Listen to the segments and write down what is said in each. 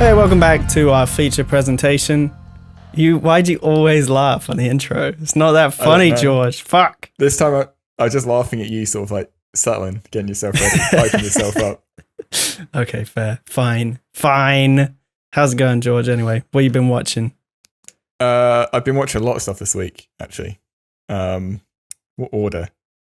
Hey, welcome back to our feature presentation. Why'd you always laugh on the intro? It's not that funny, George. Fuck. This time I was just laughing at you, sort of like settling, getting yourself ready, hyping yourself up. Okay, fair. Fine. How's it going, George, anyway? What you been watching? I've been watching a lot of stuff this week, actually. What order?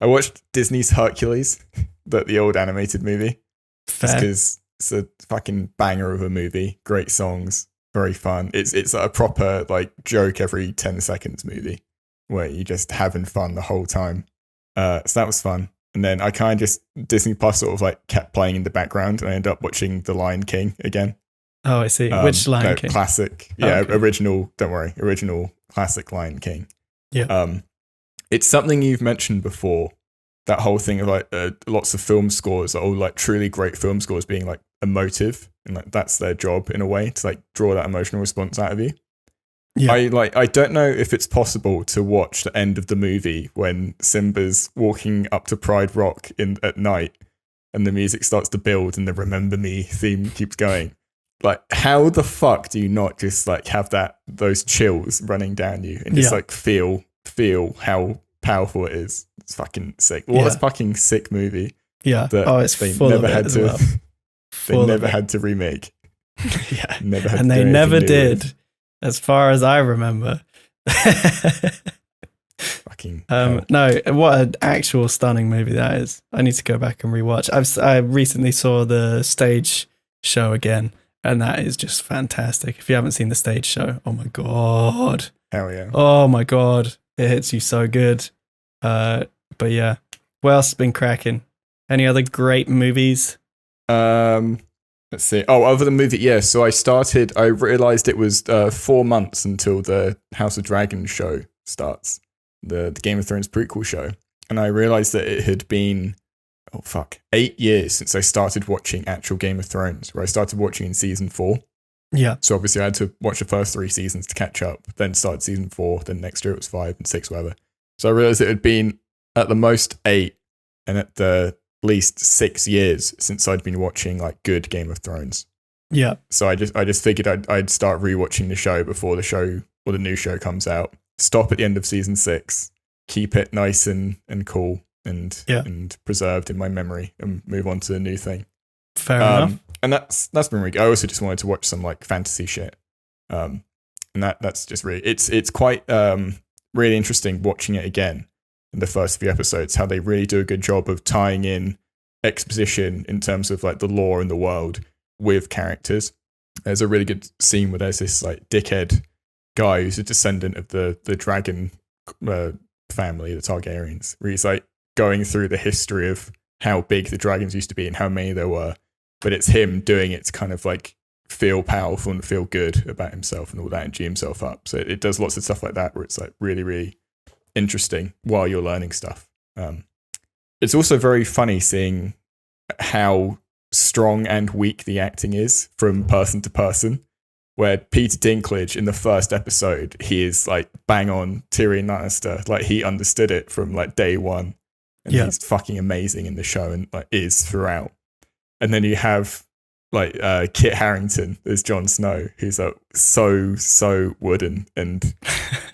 I watched Disney's Hercules, the old animated movie. Fair. Just because it's a fucking banger of a movie. Great songs, very fun. It's a proper like joke every 10 seconds movie where you're just having fun the whole time. So that was fun. And then I kind of just Disney Plus sort of like kept playing in the background, and I ended up watching The Lion King again. Oh, I see. Which Lion King? Classic. Yeah, okay. Original classic Lion King. Yeah. It's something you've mentioned before. That whole thing of like lots of film scores are all like truly great film scores being like emotive, and like that's their job in a way to like draw that emotional response out of you. Yeah. I don't know if it's possible to watch the end of the movie when Simba's walking up to Pride Rock at night and the music starts to build and the Remember Me theme keeps going. Like, how the fuck do you not just like have those chills running down you and just like feel how powerful it is? It's fucking sick. What a fucking sick movie. Yeah. It's full of it as well. They never had to remake. Yeah. And they never did, as far as I remember. Fucking no, what an actual stunning movie that is. I need to go back and rewatch. I recently saw the stage show again, and that is just fantastic. If you haven't seen the stage show, oh my god. Hell yeah. Oh my god. It hits you so good. But yeah, what else has been cracking? Any other great movies? Let's see. Oh, other than movie, yeah. So I realized it was 4 months until the House of Dragons show starts, the Game of Thrones prequel show. And I realized that it had been, 8 years since I started watching actual Game of Thrones, where I started watching in season 4. Yeah. So obviously I had to watch the first 3 seasons to catch up, then started season 4, then next year it was 5 and 6, whatever. So I realized it had been at the most 8 and at the least 6 years since I'd been watching like good Game of Thrones. Yeah. So I just figured I'd start rewatching the show before the show or the new show comes out. Stop at the end of season 6, keep it nice and cool and preserved in my memory, and move on to the new thing. Fair enough. And that's been really good. I also just wanted to watch some like fantasy shit. And that's just really it's quite really interesting watching it again in the first few episodes, how they really do a good job of tying in exposition in terms of like the lore and the world with characters. There's a really good scene where there's this like dickhead guy who's a descendant of the dragon family, the Targaryens, where he's like going through the history of how big the dragons used to be and how many there were. But it's him doing it to kind of like feel powerful and feel good about himself and all that and G himself up. So it does lots of stuff like that where it's like really, really interesting while you're learning stuff. It's also very funny seeing how strong and weak the acting is from person to person, where Peter Dinklage in the first episode, he is like bang on Tyrion Lannister. Like he understood it from like day one, and he's fucking amazing in the show and like is throughout. And then you have like Kit Harington as Jon Snow, who's like so wooden. And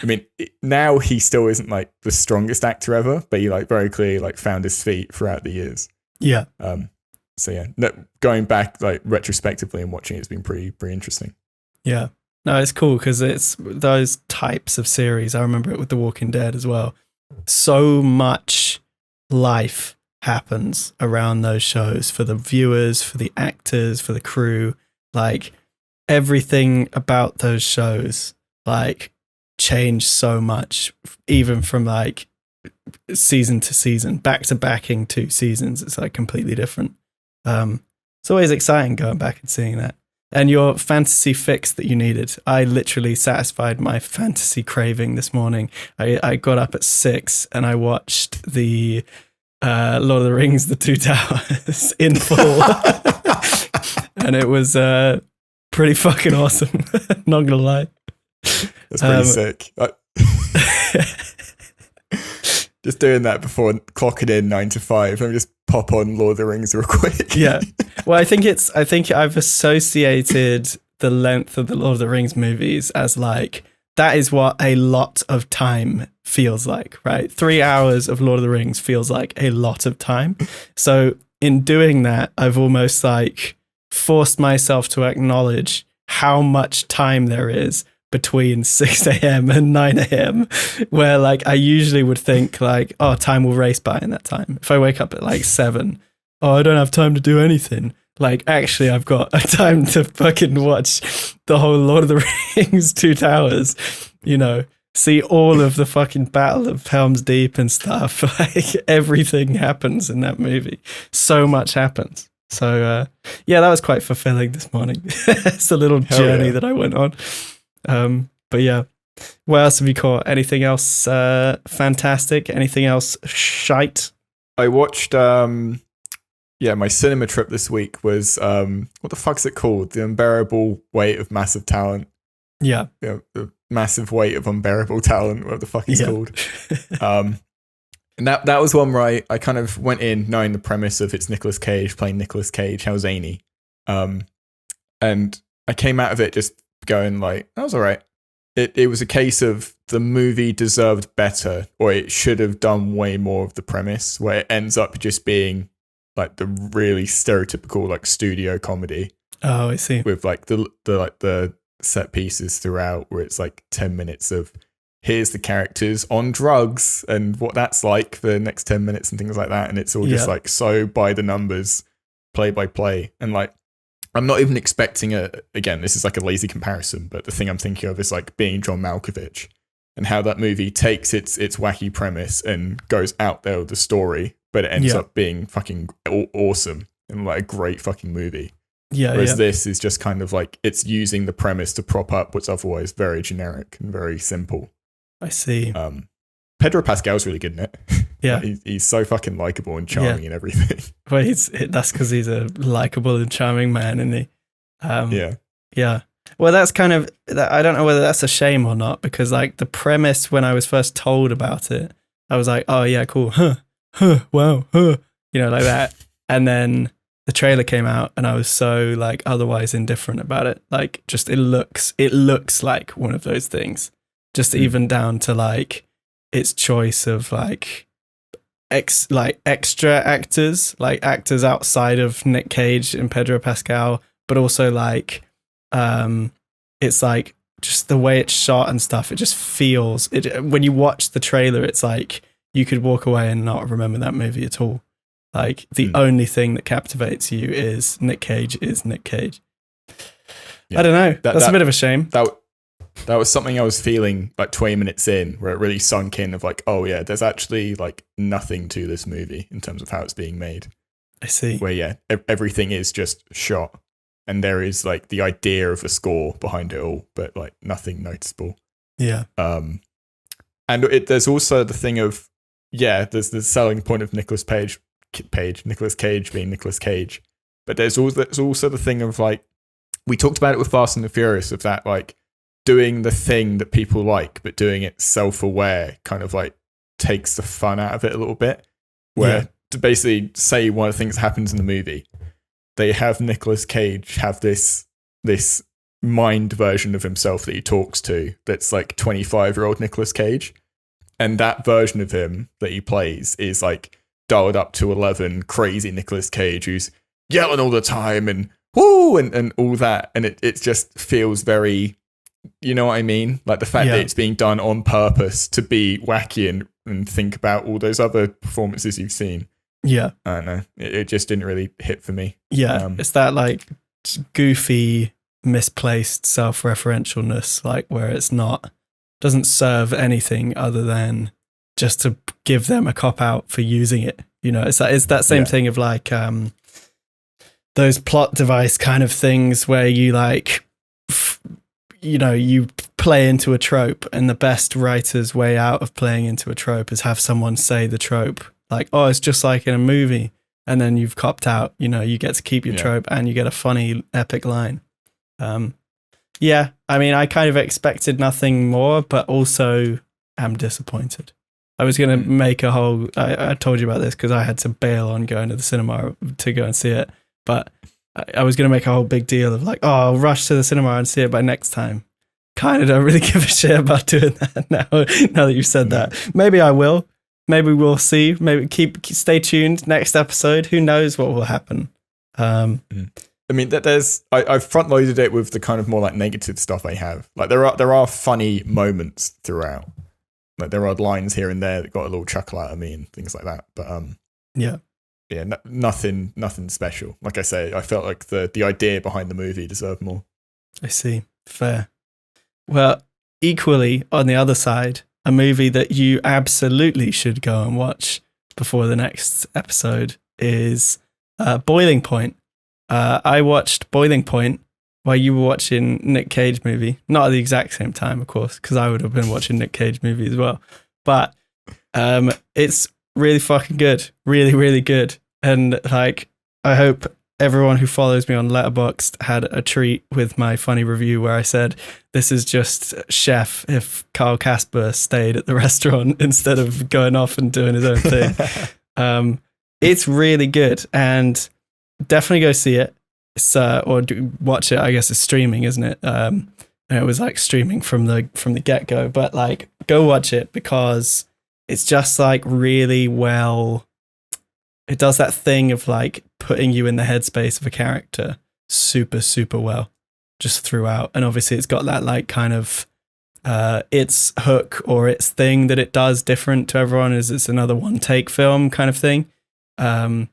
I mean, now he still isn't like the strongest actor ever, but he like very clearly like found his feet throughout the years. Yeah. So yeah, going back like retrospectively and watching it's been pretty interesting. Yeah. No, it's cool because it's those types of series. I remember it with The Walking Dead as well. So much life happens around those shows for the viewers, for the actors, for the crew. Like everything about those shows like changed so much, even from like season to season, back to backing 2 seasons. It's like completely different. It's always exciting going back and seeing that. And your fantasy fix that you needed, I literally satisfied my fantasy craving this morning. I got up at 6 and I watched the Lord of the Rings, The Two Towers in full. And it was pretty fucking awesome. Not gonna lie. That's pretty sick. Just doing that before clocking in 9 to 5. Let me just pop on Lord of the Rings real quick. Yeah. Well, I think I've associated the length of the Lord of the Rings movies as like, that is what a lot of time feels like, right? 3 hours of Lord of the Rings feels like a lot of time. So in doing that, I've almost like forced myself to acknowledge how much time there is between 6 a.m. and 9 a.m. where like I usually would think like, oh, time will race by in that time. If I wake up at like 7, oh, I don't have time to do anything. Like, actually, I've got a time to fucking watch the whole Lord of the Rings 2 Towers, you know, see all of the fucking Battle of Helm's Deep and stuff. Like, everything happens in that movie. So much happens. So, yeah, that was quite fulfilling this morning. It's a little journey that I went on. But yeah, what else have you caught? Anything else fantastic? Anything else shite? I watched... my cinema trip this week was, what the fuck's it called? The Unbearable Weight of Massive Talent. Yeah. The Massive Weight of Unbearable Talent, whatever the fuck it's called. And that was one where I kind of went in knowing the premise of it's Nicolas Cage playing Nicolas Cage. How zany. And I came out of it just going like, that was all right. It was a case of the movie deserved better, or it should have done way more of the premise, where it ends up just being like the really stereotypical like studio comedy. Oh, I see. With like the set pieces throughout, where it's like 10 minutes of here's the characters on drugs and what that's like for the next 10 minutes and things like that, and it's all just like so by the numbers, play by play. And like I'm not even expecting again, this is like a lazy comparison, but the thing I'm thinking of is like being John Malkovich and how that movie takes its wacky premise and goes out there with the story, but it ends up being fucking awesome and like a great fucking movie. Yeah. Whereas this is just kind of like it's using the premise to prop up what's otherwise very generic and very simple. I see. Pedro Pascal's really good in it. Yeah. He's so fucking likable and charming and everything. Well, that's because he's a likable and charming man, isn't he? Yeah. Well, that's kind of, I don't know whether that's a shame or not, because like the premise when I was first told about it, I was like, oh yeah, cool. Wow. You know, like that. And then the trailer came out and I was so like otherwise indifferent about it. Like just it looks like one of those things. Just even down to like its choice of like extra actors, like actors outside of Nick Cage and Pedro Pascal, but also like it's like just the way it's shot and stuff. It just feels it when you watch the trailer. It's like you could walk away and not remember that movie at all. Like the only thing that captivates you is Nick Cage is Nick Cage. Yeah. I don't know. That's a bit of a shame. That was something I was feeling like 20 minutes in, where it really sunk in of like, oh yeah, there's actually like nothing to this movie in terms of how it's being made. I see. Where everything is just shot, and there is like the idea of a score behind it all, but like nothing noticeable. Yeah. And there's also the thing of there's the selling point of Nicolas Cage being Nicolas Cage, but there's also the thing of like we talked about it with Fast and the Furious of that like doing the thing that people like, but doing it self-aware kind of like takes the fun out of it a little bit. Where to basically say one of the things that happens in the movie, they have Nicolas Cage have this mind version of himself that he talks to that's like 25-year-old Nicolas Cage. And that version of him that he plays is like dialed up to 11, crazy Nicolas Cage who's yelling all the time and woo and all that. And it just feels very, you know what I mean? Like the fact that it's being done on purpose to be wacky and think about all those other performances you've seen. Yeah. I don't know. It just didn't really hit for me. Yeah. It's that like goofy, misplaced self-referentialness, like where it's doesn't serve anything other than just to give them a cop out for using it. You know, it's that same thing of like those plot device kind of things where you like, you play into a trope, and the best writer's way out of playing into a trope is have someone say the trope like, oh, it's just like in a movie, and then you've copped out. You know, you get to keep your trope and you get a funny epic line. I mean, I kind of expected nothing more, but also am disappointed. I was going to make a whole, I told you about this because I had to bail on going to the cinema to go and see it. But I was going to make a whole big deal of like, oh, I'll rush to the cinema and see it by next time. Kind of don't really give a shit about doing that now that you've said that. Maybe I will. Maybe we'll see. Maybe stay tuned. Next episode, who knows what will happen. I mean, I've front loaded it with the kind of more like negative stuff I have. Like there are funny moments throughout. Like there are lines here and there that got a little chuckle out of me and things like that. But nothing special. Like I say, I felt like the idea behind the movie deserved more. I see. Fair. Well, equally on the other side, a movie that you absolutely should go and watch before the next episode is Boiling Point. I watched Boiling Point while you were watching Nick Cage movie. Not at the exact same time, of course, because I would have been watching Nick Cage movie as well. But it's really fucking good. Really, really good. And like, I hope everyone who follows me on Letterboxd had a treat with my funny review where I said, this is just Chef if Carl Casper stayed at the restaurant instead of going off and doing his own thing. It's really good, and definitely go see it. It's, watch it. I guess it's streaming, isn't it? And it was like streaming from the get-go, but like go watch it because it's just like really well. It does that thing of like putting you in the headspace of a character super, super well just throughout. And obviously it's got that like kind of its hook or its thing that it does different to everyone is it's another one take film kind of thing. And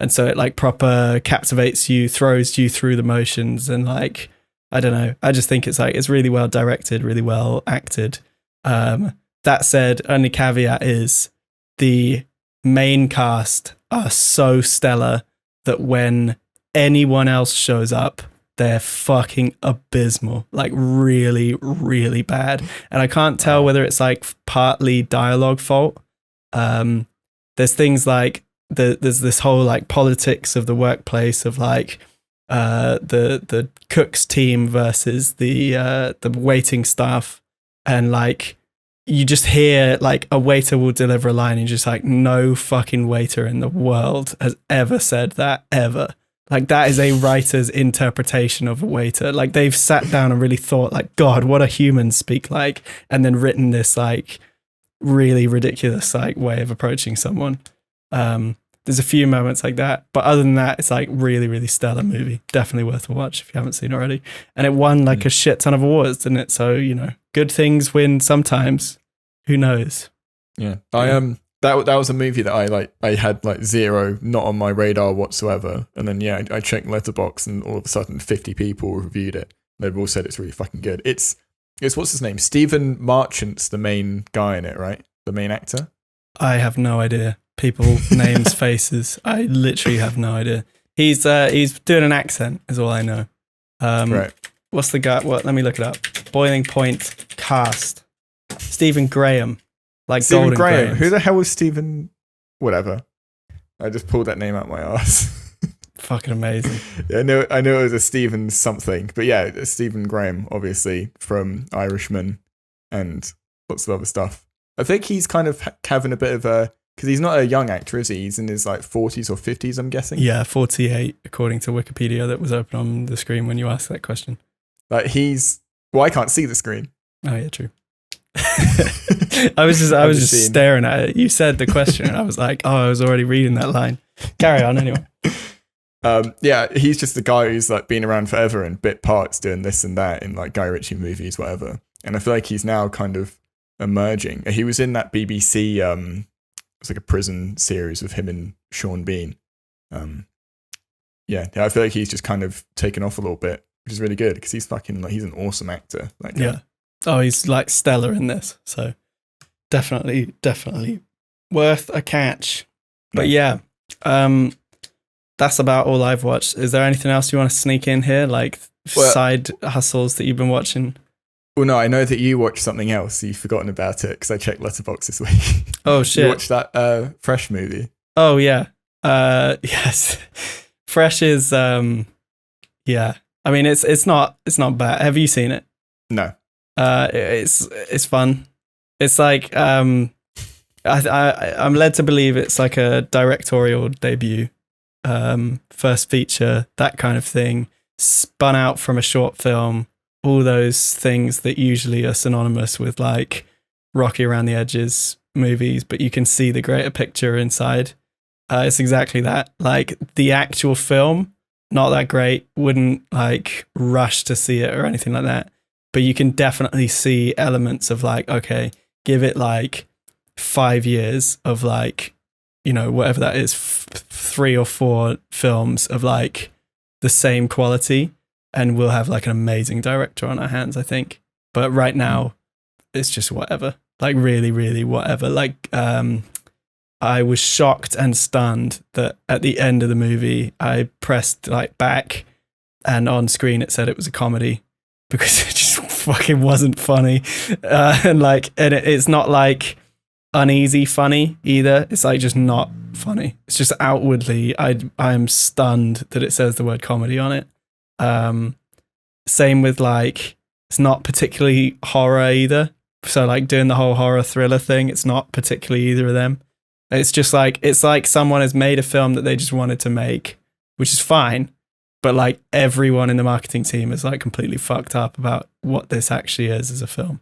so it like proper captivates you, throws you through the motions. And like, I don't know, I just think it's like, it's really well directed, really well acted. That said, only caveat is the main cast are so stellar that when anyone else shows up, they're fucking abysmal, like really, really bad. And I can't tell whether it's like partly dialogue fault. There's things like there's this whole like politics of the workplace of like the cook's team versus the waiting staff, and like you just hear like a waiter will deliver a line and you're just like, no fucking waiter in the world has ever said that ever. Like that is a writer's interpretation of a waiter. Like they've sat down and really thought like, God, what do humans speak like? And then written this like really ridiculous like way of approaching someone. There's a few moments like that, but other than that, it's like really, really stellar movie. Definitely worth a watch if you haven't seen it already. And it won like a shit ton of awards, didn't it? So, you know, good things win sometimes. Who knows? Yeah. That was a movie that I had like zero, not on my radar whatsoever. And then I checked Letterboxd and all of a sudden 50 people reviewed it. They've all said it's really fucking good. It's what's his name? Stephen Marchant's the main guy in it, right? The main actor? I have no idea. People, names, faces. I literally have no idea. He's doing an accent is all I know. Right. What's the guy? What? Let me look it up. Boiling Point cast. Stephen Graham. Like Stephen Golden Graham. Grahams. Who the hell was Stephen? Whatever. I just pulled that name out my ass. Fucking amazing. Yeah, I know it was a Stephen something, but yeah, Stephen Graham, obviously from Irishman and lots of other stuff. I think he's kind of having a bit of a, because he's not a young actor, is he? He's in his like 40s or 50s, I'm guessing. Yeah, 48 according to Wikipedia that was open on the screen when you asked that question. Like I can't see the screen. Oh yeah, true. I was just staring at it. You said the question and I was like, oh, I was already reading that line. Carry on anyway. Yeah, he's just the guy who's like been around forever and bit parts doing this and that in like Guy Ritchie movies, whatever. And I feel like he's now kind of emerging. He was in that BBC it's like a prison series with him and Sean Bean. Yeah, I feel like he's just kind of taken off a little bit, which is really good because he's fucking like, he's an awesome actor. Like, yeah. Oh, he's like stellar in this. So definitely worth a catch. But yeah, that's about all I've watched. Is there anything else you want to sneak in here? Like side hustles that you've been watching? Well, no, I know that you watched something else. You've forgotten about it because I checked Letterboxd this week. Oh shit! You watched that Fresh movie? Oh yeah. Yes. Fresh is yeah. I mean, it's not bad. Have you seen it? No. It's fun. It's like I'm led to believe it's like a directorial debut first feature, that kind of thing, spun out from a short film, all those things that usually are synonymous with like rocky around the edges movies, but you can see the greater picture inside. It's exactly that. Like the actual film, not that great, wouldn't like rush to see it or anything like that. But you can definitely see elements of like, okay, give it like 5 years of like, you know, whatever that is, 3 or 4 films of like the same quality, and we'll have like an amazing director on our hands, I think. But right now, it's just whatever. Like really, really whatever. Like, I was shocked and stunned that at the end of the movie, I pressed like back, and on screen it said it was a comedy, because it just fucking wasn't funny. It's not like uneasy funny either. It's like just not funny. It's just outwardly, I am stunned that it says the word comedy on it. Same with like, it's not particularly horror either. So like doing the whole horror thriller thing, it's not particularly either of them. It's just like, it's like someone has made a film that they just wanted to make, which is fine. But like everyone in the marketing team is like completely fucked up about what this actually is as a film.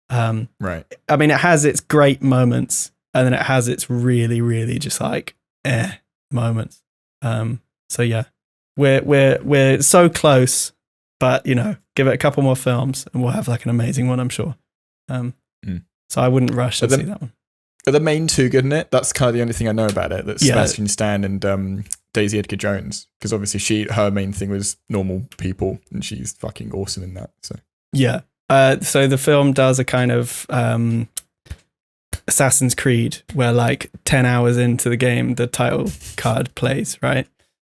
Right. I mean, it has its great moments, and then it has its really, really just like moments. So yeah, we're so close, but you know, give it a couple more films and we'll have like an amazing one, I'm sure. So I wouldn't rush to see that one. Are the main two good in it? That's kind of the only thing I know about it. That's Sebastian Stan and Daisy Edgar Jones, because obviously her main thing was normal people, and she's fucking awesome in that. So yeah. So the film does a kind of Assassin's Creed, where like 10 hours into the game, the title card plays, right?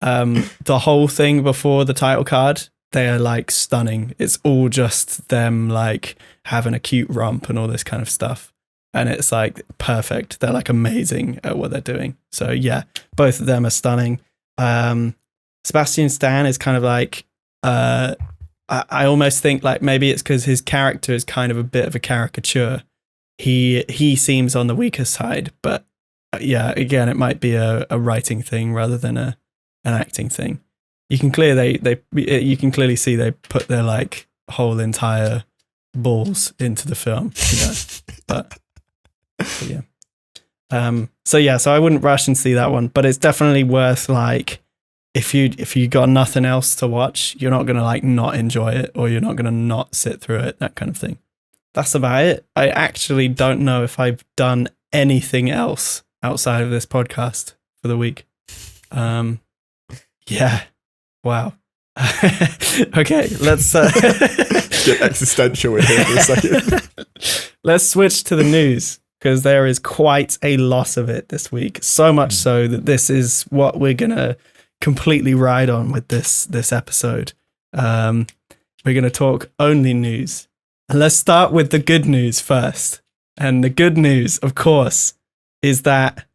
The whole thing before the title card, they are like stunning. It's all just them like having a cute romp and all this kind of stuff. And it's like perfect. They're like amazing at what they're doing. So yeah, both of them are stunning. Sebastian Stan is kind of like, I almost think like maybe it's because his character is kind of a bit of a caricature. He seems on the weaker side, but yeah, again, it might be a writing thing rather than an acting thing. You can clearly see they put their like whole entire balls into the film, you know. but yeah. So I wouldn't rush and see that one, but it's definitely worth like, if you got nothing else to watch, you're not gonna like not enjoy it, or you're not gonna not sit through it, that kind of thing. That's about it. I actually don't know if I've done anything else outside of this podcast for the week. Yeah. Wow. Okay, let's get existential in here for a second. Let's switch to the news, because there is quite a lot of it this week. So much so that this is what we're gonna completely ride on with this episode. We're gonna talk only news. And let's start with the good news first. And the good news, of course, is that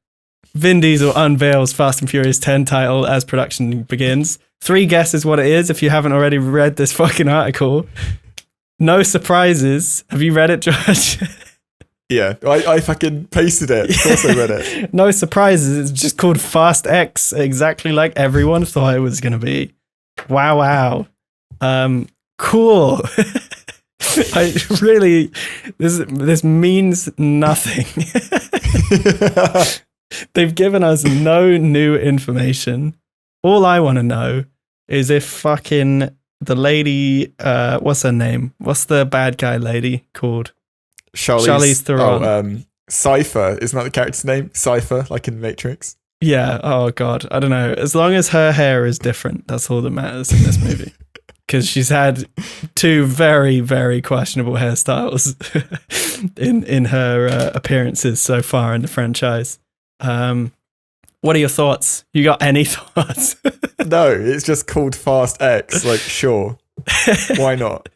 Vin Diesel unveils Fast and Furious 10 title as production begins. 3 guesses what it is if you haven't already read this fucking article. No surprises. Have you read it, George? Yeah, I fucking pasted it. Of course I read it. No surprises. It's just called FastX, exactly like everyone thought it was going to be. Wow. Cool. I really, this means nothing. They've given us no new information. All I want to know is if fucking the lady, what's her name? What's the bad guy lady called? Charlize Theron. Cypher, isn't that the character's name? Cypher, like in Matrix. Yeah. Oh God, I don't know. As long as her hair is different, that's all that matters in this movie. Because she's had 2 very, very questionable hairstyles in her appearances so far in the franchise. What are your thoughts? You got any thoughts? No, it's just called Fast X. Like, sure, why not?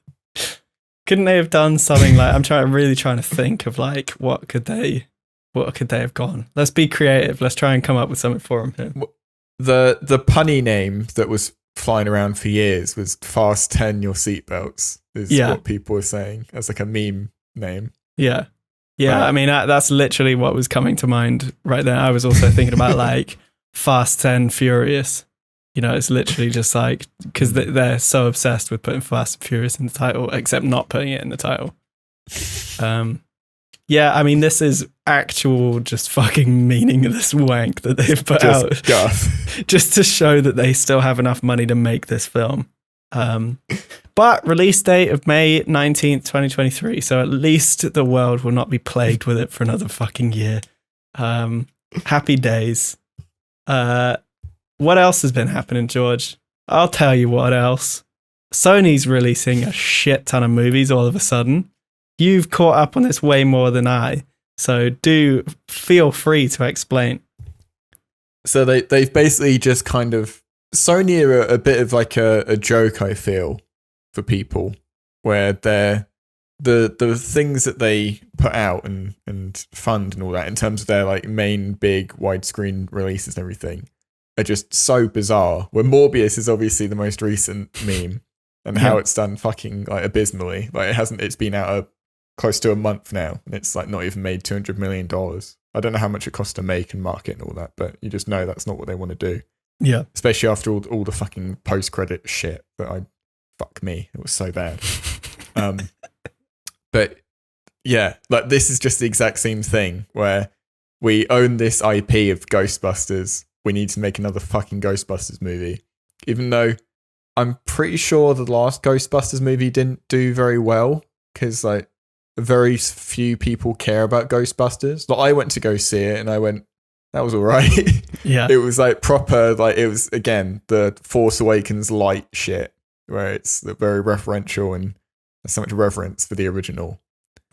Couldn't they have done something like? I'm really trying to think of like what could they have gone? Let's be creative. Let's try and come up with something for them here. The punny name that was flying around for years was Fast 10 your seatbelts. Is what people were saying as like a meme name. Yeah. I mean that's literally what was coming to mind right there. I was also thinking about like Fast 10 Furious. You know, it's literally just like, because they're so obsessed with putting Fast and Furious in the title, except not putting it in the title. Yeah, I mean, this is actual just fucking meaningless wank that they've put out. Guff. Just to show that they still have enough money to make this film. But release date of May 19th, 2023. So at least the world will not be plagued with it for another fucking year. Happy days. What else has been happening, George? I'll tell you what else. Sony's releasing a shit ton of movies all of a sudden. You've caught up on this way more than I, so do feel free to explain. So they've basically just kind of... Sony are a bit of like a joke, I feel, for people, where they're the things that they put out and fund and all that in terms of their like main big widescreen releases and everything are just so bizarre. Where Morbius is obviously the most recent meme, and how it's done fucking like abysmally. Like it's been out close to a month now, and it's like not even made $200 million. I don't know how much it costs to make and market and all that, but you just know that's not what they want to do. Yeah, especially after all the fucking post-credit shit that fuck me, it was so bad. But yeah, like this is just the exact same thing where we own this IP of Ghostbusters. We need to make another fucking Ghostbusters movie, even though I'm pretty sure the last Ghostbusters movie didn't do very well because like very few people care about Ghostbusters. Like I went to go see it and I went, that was all right. Yeah. It was like proper, like it was, again, the Force Awakens light shit, where it's very referential and there's so much reverence for the original.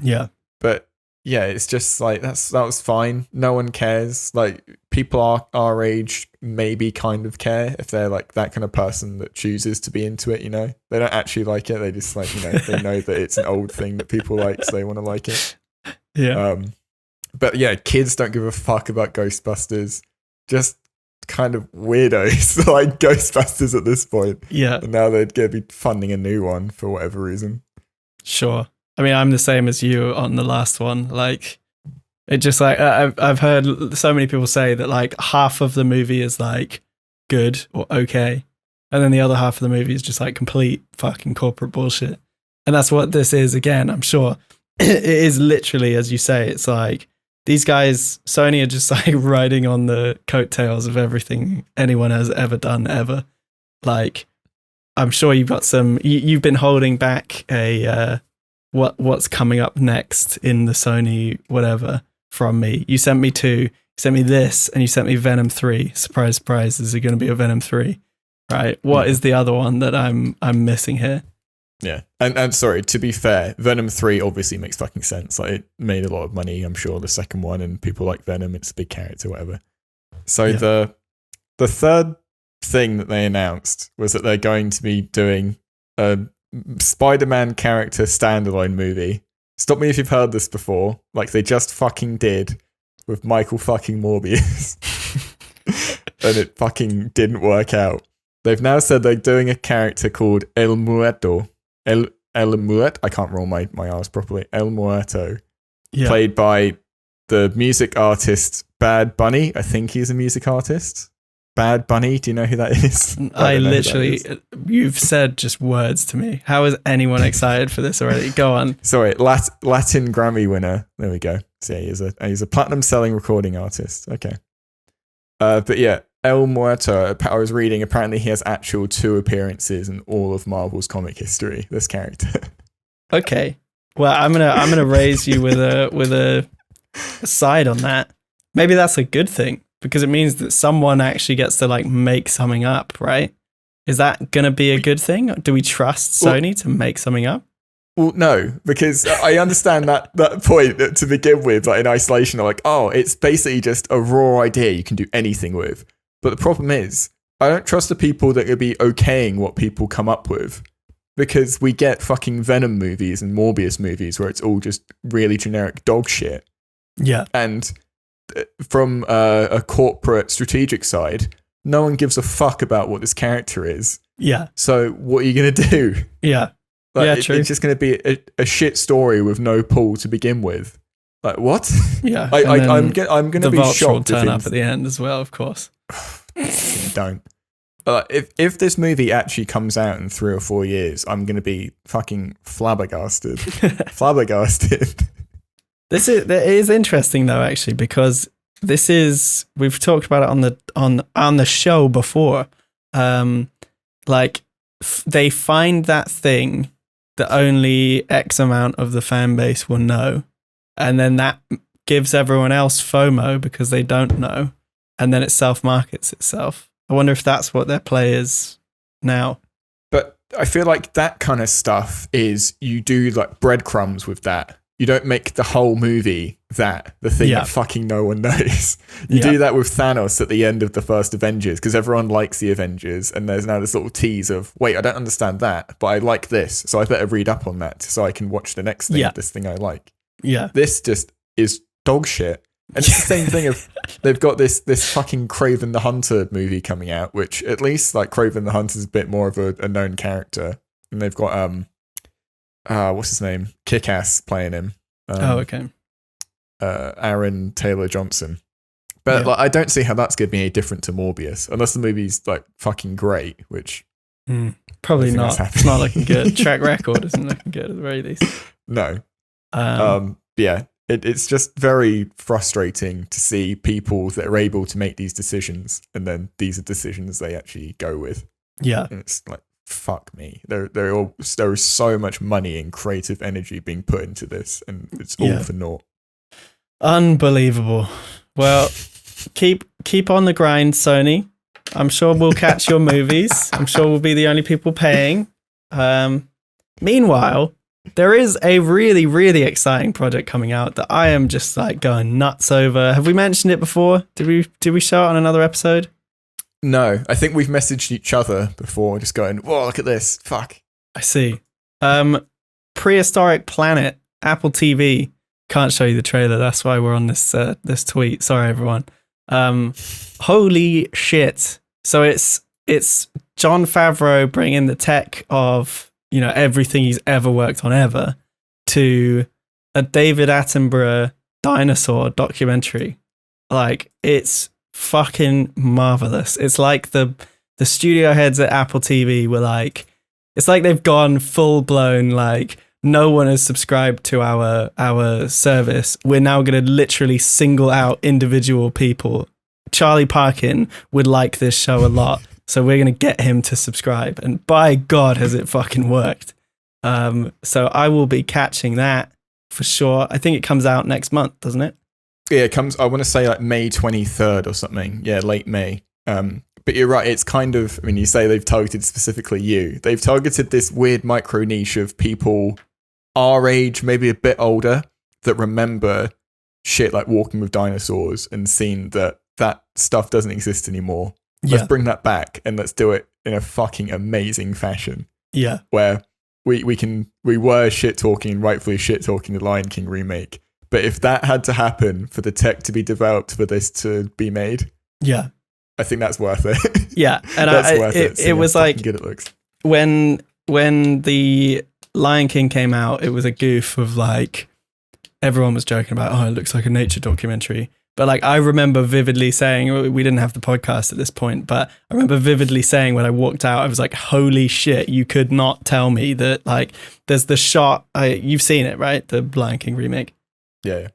Yeah. But yeah, it's just like, that was fine. No one cares. Like people our age maybe kind of care if they're like that kind of person that chooses to be into it, you know? They don't actually like it. They just like, you know, they know that it's an old thing that people like, so they want to like it. Yeah. But yeah, kids don't give a fuck about Ghostbusters. Just kind of weirdos like Ghostbusters at this point. Yeah. And now they're going to be funding a new one for whatever reason. Sure. I mean, I'm the same as you on the last one. Like, it just like, I've heard so many people say that like half of the movie is like good or okay. And then the other half of the movie is just like complete fucking corporate bullshit. And that's what this is again, I'm sure. It is literally, as you say, it's like, these guys, Sony are just like riding on the coattails of everything anyone has ever done, ever. Like, I'm sure you've got you've been holding back what's coming up next in the Sony whatever from me. You sent me this, and you sent me Venom 3. Surprise, surprise, is it going to be a Venom 3? Right. What is the other one that I'm missing here? Yeah. And sorry, to be fair, Venom 3 obviously makes fucking sense. Like, it made a lot of money, I'm sure, the second one, and people like Venom, it's a big character, whatever. So the third thing that they announced was that they're going to be doing a Spider-Man character standalone movie. Stop me if you've heard this before, like they just fucking did with Michael fucking Morbius. And it fucking didn't work out. They've now said they're doing a character called El Muerto. El Muerto, I can't roll my R's properly. El Muerto, played by the music artist Bad Bunny. I think he's a music artist. Bad Bunny, do you know who that is? I literally, you've said just words to me. How is anyone excited for this already? Go on. Sorry, Latin Grammy winner. There we go. So yeah, he's a platinum selling recording artist. Okay. But yeah, El Muerto, I was reading, apparently he has actual 2 appearances in all of Marvel's comic history, this character. Okay. Well, I'm gonna raise you with a side on that. Maybe that's a good thing, because it means that someone actually gets to like make something up, right? Is that gonna be a good thing? Do we trust Sony to make something up? Well, no, because I understand that point to begin with, like in isolation, like, oh, it's basically just a raw idea you can do anything with. But the problem is, I don't trust the people that will be okaying what people come up with, because we get fucking Venom movies and Morbius movies where it's all just really generic dog shit. Yeah. And from a corporate strategic side, no one gives a fuck about what this character is. Yeah. So what are you going to do? Yeah. Like, yeah, true. It's just going to be a shit story with no pull to begin with. Like, what? Yeah. I'm going to be shocked. Will turn up at the end as well, of course. Don't. If this movie actually comes out in 3 or 4 years, I'm going to be fucking flabbergasted. Flabbergasted. It is interesting though, actually, because we've talked about it on the show before. They find that thing that only X amount of the fan base will know, and then that gives everyone else FOMO because they don't know, and then it self-markets itself. I wonder if that's what their play is now. But I feel like that kind of stuff is, you do like breadcrumbs with that. You don't make the whole movie the thing that fucking no one knows. You do that with Thanos at the end of the first Avengers, because everyone likes the Avengers, and there's now this little tease of, wait, I don't understand that, but I like this, so I better read up on that so I can watch the next thing of this thing I like. Yeah. This just is dog shit. And it's the same thing of, they've got this fucking Kraven the Hunter movie coming out, which at least like Kraven the Hunter is a bit more of a known character. And they've got what's his name? Kick-Ass playing him. Okay. Aaron Taylor Johnson. But like, I don't see how that's going to be any different to Morbius, unless the movie's like fucking great, which probably not. It's not looking good. Track record isn't looking good at the very least. No. Yeah. It's just very frustrating to see people that are able to make these decisions, and then these are decisions they actually go with. Yeah. And it's like, fuck me. There is so much money and creative energy being put into this, and it's all for naught. Unbelievable. Well, keep on the grind, Sony. I'm sure we'll catch your movies. I'm sure we'll be the only people paying. Meanwhile, there is a really, really exciting project coming out that I am just like going nuts over. Have we mentioned it before? Did we show it on another episode? No, I think we've messaged each other before, just going, whoa, look at this. Fuck. I see. Prehistoric Planet, Apple TV. Can't show you the trailer. That's why we're on this tweet. Sorry, everyone. Holy shit. So it's Jon Favreau bringing the tech of, everything he's ever worked on ever to a David Attenborough dinosaur documentary. Like, it's fucking marvelous. It's like the studio heads at Apple TV were like, it's like they've gone full blown, like, no one has subscribed to our service. We're now going to literally single out individual people. Charlie Parkin would like this show a lot, so we're going to get him to subscribe. And by God, has it fucking worked. So I will be catching that for sure. I think it comes out next month, doesn't it? Yeah, it comes, I want to say like May 23rd or something. Yeah, late May. But you're right, it's kind of, you say they've targeted specifically you. They've targeted this weird micro niche of people our age, maybe a bit older, that remember shit like Walking with Dinosaurs and seen that stuff doesn't exist anymore. Let's bring that back, and let's do it in a fucking amazing fashion. Yeah. Where we were shit talking, rightfully shit talking the Lion King remake. But if that had to happen for the tech to be developed for this to be made, I think that's worth it. Yeah. And that's worth it. It was like, good it looks. When the Lion King came out, it was a goof of like, everyone was joking about, it looks like a nature documentary. But like, I remember vividly saying, we didn't have the podcast at this point, but I remember vividly saying when I walked out, I was like, holy shit, you could not tell me that, like, there's the shot, you've seen it, right? The Lion King remake. Yeah.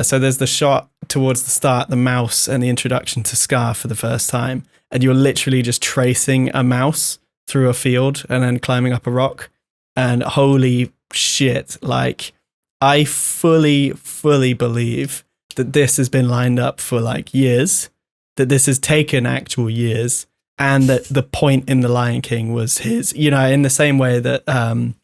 So there's the shot towards the start, the mouse and the introduction to Scar for the first time. And you're literally just tracing a mouse through a field and then climbing up a rock. And holy shit, like, I fully believe that this has been lined up for like years, that this has taken actual years, and that the point in The Lion King was his, in the same way that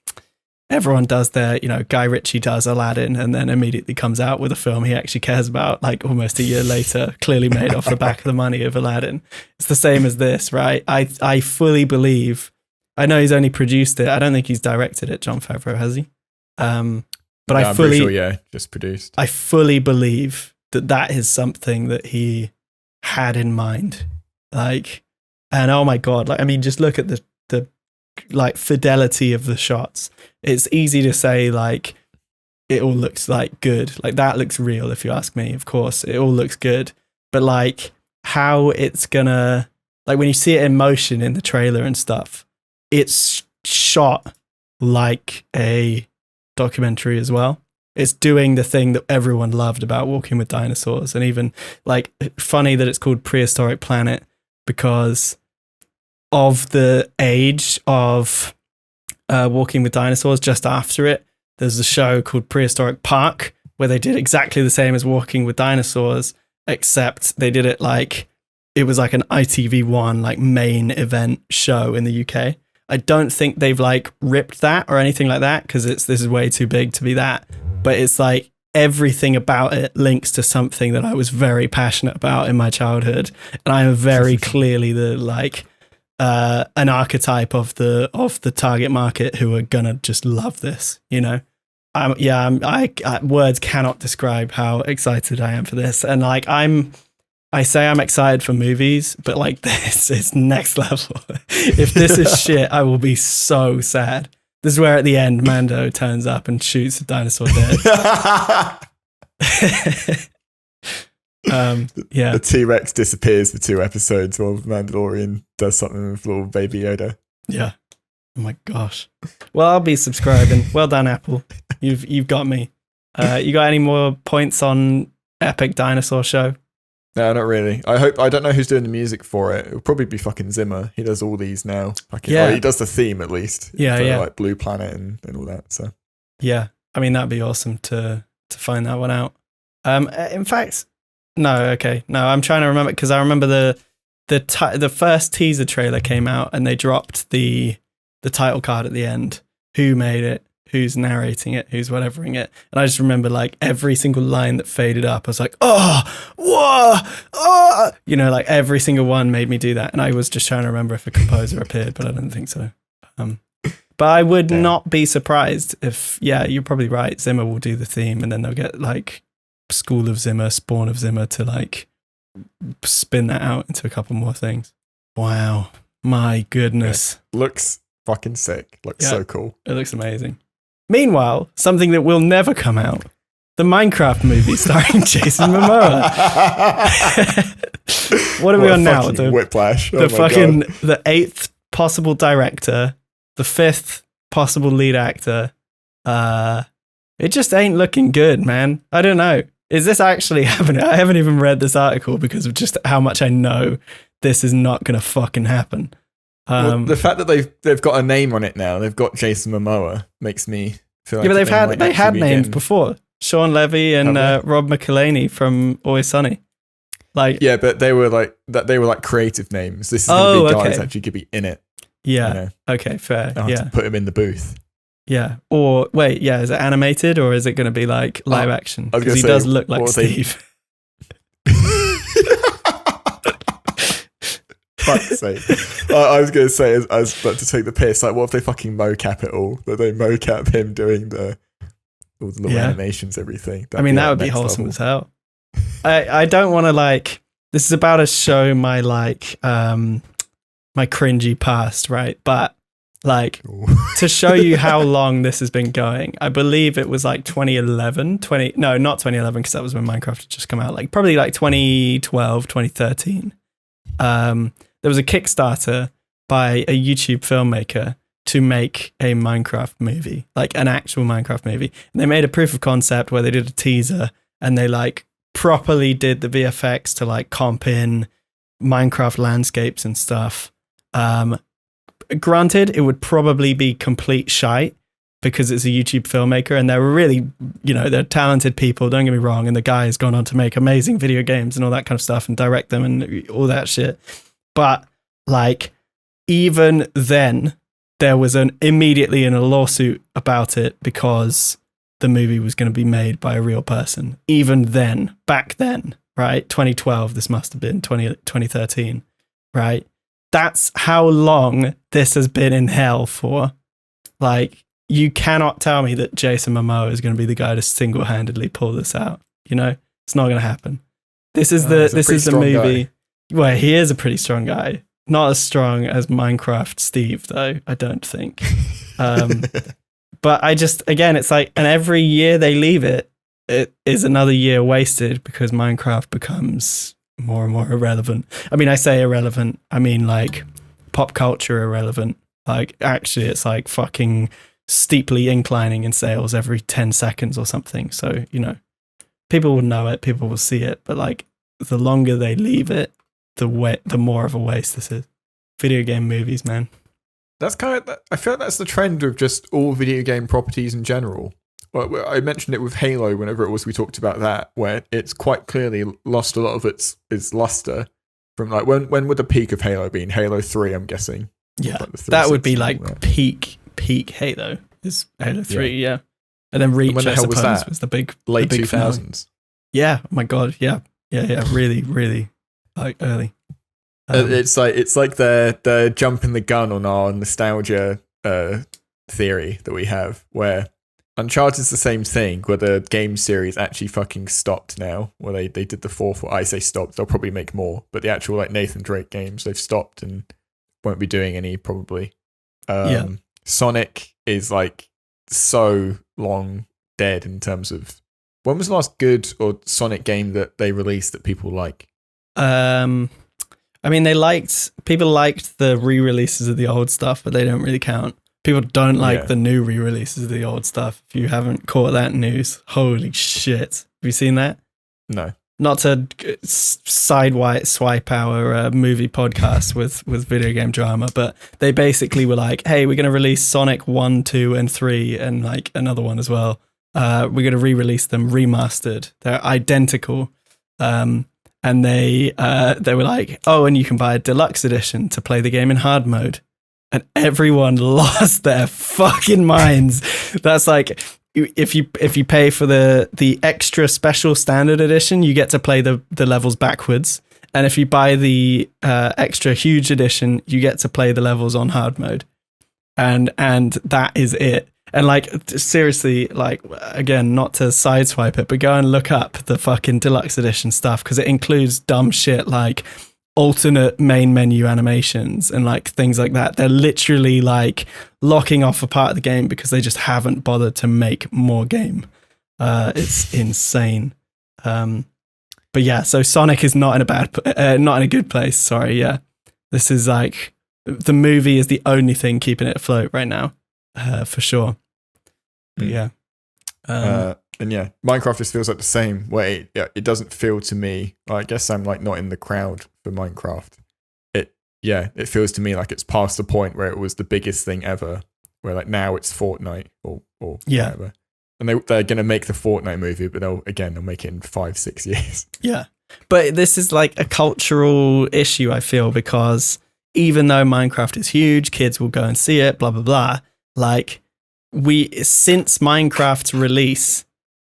everyone does their, Guy Ritchie does Aladdin and then immediately comes out with a film he actually cares about, like almost a year later, clearly made off the back of the money of Aladdin. It's the same as this, right? I fully believe, I know he's only produced it. I don't think he's directed it, Jon Favreau, has he? But no, I'm fully sure, just produced. I fully believe that is something that he had in mind. Like, and oh my God, like, just look at the like fidelity of the shots. It's easy to say like it all looks like good. Like that looks real if you ask me. Of course, it all looks good. But like how it's gonna Like when you see it in motion in the trailer and stuff, it's shot like a documentary as well. It's doing the thing that everyone loved about Walking with Dinosaurs, and even like funny that it's called Prehistoric Planet because of the age of Walking with Dinosaurs. Just after it, there's a show called Prehistoric Park where they did exactly the same as Walking with Dinosaurs, except they did it like it was like an ITV1 like main event show in the UK. I don't think they've like ripped that or anything like that because this is way too big to be that. But it's like everything about it links to something that I was very passionate about in my childhood, and I am very clearly the like an archetype of the target market who are gonna just love this. You know, words cannot describe how excited I am for this, and like I say I'm excited for movies, but like this is next level. If this is shit, I will be so sad. This is where at the end, Mando turns up and shoots a dinosaur dead. Yeah. The T-Rex disappears for 2 episodes while Mandalorian does something with little baby Yoda. Yeah. Oh my gosh. Well, I'll be subscribing. Well done, Apple. You've got me. You got any more points on Epic Dinosaur Show? No, not really. I don't know who's doing the music for it. It'll probably be fucking Zimmer. He does all these now. Yeah. He does the theme at least. Yeah, for, yeah. Like Blue Planet and all that. So yeah, I mean that'd be awesome to find that one out. In fact, no, okay, no, I'm trying to remember because I remember the first teaser trailer came out and they dropped the title card at the end. Who made it? Who's narrating it? Who's whatevering it? And I just remember like every single line that faded up. I was like, oh, whoa, oh, you know, like every single one made me do that. And I was just trying to remember if a composer appeared, but I don't think so. But I would not be surprised if, yeah, you're probably right. Zimmer will do the theme and then they'll get like School of Zimmer, Spawn of Zimmer to like spin that out into a couple more things. Wow. My goodness. Yeah. Looks fucking sick. Looks so cool. It looks amazing. Meanwhile, something that will never come out, the Minecraft movie starring Jason Momoa. What are we on now? The Whiplash. The 8th possible director, the 5th possible lead actor. It just ain't looking good, man. I don't know. Is this actually happening? I haven't even read this article because of just how much I know this is not going to fucking happen. Well, the fact that they've got a name on it now, they've got Jason Momoa, makes me feel like but they had names before. Sean Levy and Rob McElhaney from Always Sunny. Like yeah, but they were like creative names. This is going to be guys actually could be in it. Yeah. You know? Okay. Fair. Yeah. To put him in the booth. Yeah. Or wait. Yeah. Is it animated or is it going to be like live action? Because he does look like Steve. Fuck's sake. I was going to say, I was about to take the piss. Like, what if they fucking mocap it all? That they mocap him doing all the little animations, everything. That would be wholesome as hell. I don't want to like. This is about to show my like my cringy past, right? But like to show you how long this has been going. I believe it was like 2011, no, not 2011 because that was when Minecraft had just come out. Like probably like 2012, 2013. There was a Kickstarter by a YouTube filmmaker to make a Minecraft movie, like an actual Minecraft movie. And they made a proof of concept where they did a teaser and they like properly did the VFX to like comp in Minecraft landscapes and stuff. Granted, it would probably be complete shite because it's a YouTube filmmaker and they're really, they're talented people, don't get me wrong. And the guy has gone on to make amazing video games and all that kind of stuff and direct them and all that shit. But like, even then, there was immediately in a lawsuit about it because the movie was going to be made by a real person. Even then, back then, right? 2012, this must have been 2013, right? That's how long this has been in hell for. Like, you cannot tell me that Jason Momoa is going to be the guy to single-handedly pull this out. It's not going to happen. This is the movie. Guy. Well, he is a pretty strong guy. Not as strong as Minecraft Steve, though, I don't think. But it's like, and every year they leave it is another year wasted because Minecraft becomes more and more irrelevant. I mean, I say irrelevant, I mean like pop culture irrelevant. Like actually it's like fucking steeply inclining in sales every 10 seconds or something. So, you know, people will know it, people will see it, but like the longer they leave it, the more of a waste this is. Video game movies, man. That's kind of, I feel like that's the trend of just all video game properties in general. Well, I mentioned it with Halo whenever it was we talked about that, where it's quite clearly lost a lot of its luster from like when would the peak of Halo be? Halo 3, I'm guessing. Yeah, like that would be like peak Halo is Halo 3, yeah. And then Reach, I suppose, was the big late the big 2000s. Finale. Yeah, oh my god, yeah, really like early. It's like they're jumping the gun on our nostalgia theory that we have, where Uncharted's the same thing, where the game series actually fucking stopped now, where they did the fourth. I say stopped, they'll probably make more, but the actual like Nathan Drake games, they've stopped and won't be doing any probably. Sonic is like so long dead in terms of, when was the last good or Sonic game that they released that people like? I mean, people liked the re-releases of the old stuff, but they don't really count. People don't like the new re-releases of the old stuff. If you haven't caught that news, holy shit. Have you seen that? No. Not to swipe our movie podcast with video game drama, but they basically were like, hey, we're going to release Sonic 1, 2, and 3, and like another one as well. We're going to re-release them remastered. They're identical. And they were like, oh, and you can buy a deluxe edition to play the game in hard mode. And everyone lost their fucking minds. That's like, if you pay for the extra special standard edition, you get to play the levels backwards. And if you buy the extra huge edition, you get to play the levels on hard mode. And that is it. And like, seriously, like, again, not to sideswipe it, but go and look up the fucking deluxe edition stuff, because it includes dumb shit like alternate main menu animations and like things like that. They're literally like locking off a part of the game because they just haven't bothered to make more game. It's insane. But yeah, so Sonic is not in a good place. Sorry. Yeah. This is like, the movie is the only thing keeping it afloat right now. For sure. But yeah. And yeah, Minecraft just feels like the same way. It doesn't feel to me, well, I guess I'm like not in the crowd for Minecraft. It feels to me like it's past the point where it was the biggest thing ever, where like now it's Fortnite or whatever. And they're going to make the Fortnite movie, but they'll make it in 5-6 years. Yeah. But this is like a cultural issue, I feel, because even though Minecraft is huge, kids will go and see it, blah, blah, blah. Like, since Minecraft's release,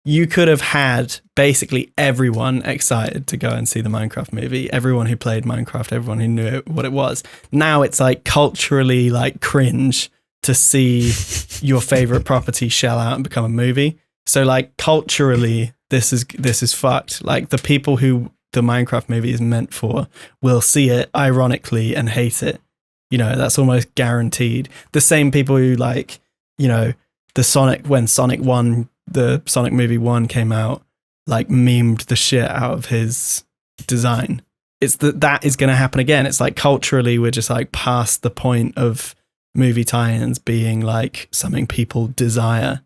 you could have had basically everyone excited to go and see the Minecraft movie. Everyone who played Minecraft, everyone who knew what it was. Now it's like culturally like cringe to see your favorite property shell out and become a movie. So like culturally, this is fucked. Like the people who the Minecraft movie is meant for will see it ironically and hate it. You know, that's almost guaranteed. The same people who like, you know, when Sonic 1, the Sonic movie 1 came out, like memed the shit out of his design. It's that is going to happen again. It's like culturally, we're just like past the point of movie tie-ins being like something people desire.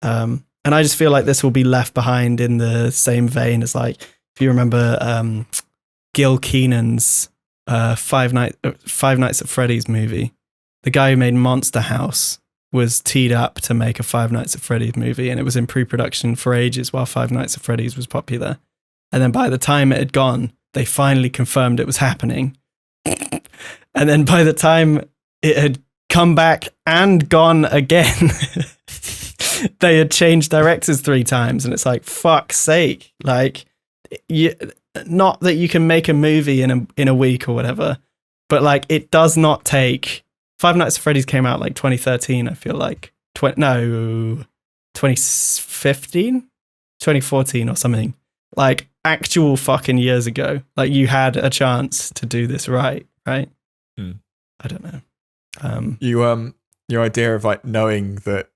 And I just feel like this will be left behind in the same vein as like, if you remember Gil Keenan's Five Nights at Freddy's movie, the guy who made Monster House was teed up to make a Five Nights at Freddy's movie, and it was in pre-production for ages while Five Nights at Freddy's was popular. And then by the time it had gone, they finally confirmed it was happening. And then by the time it had come back and gone again, they had changed directors 3 times, and it's like, fuck's sake. Like, not that you can make a movie in a week or whatever, but like it does not take. Five Nights at Freddy's came out like 2013, I feel like. 2015? 2014 or something. Like actual fucking years ago. Like you had a chance to do this right? I don't know. Your idea of like knowing that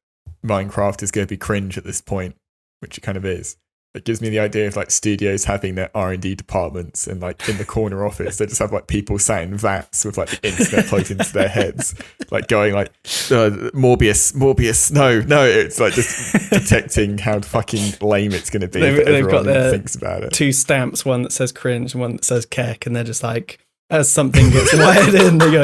Minecraft is going to be cringe at this point, which it kind of is. It gives me the idea of like studios having their R&D departments, and like in the corner office they just have like people sat in vats with like the internet plugged into their heads, like going like Morbius, no, it's like just detecting how fucking lame it's going to be if everyone thinks about it. 2 stamps, one that says cringe and one that says keck, and they're just like, as something gets wired in, they go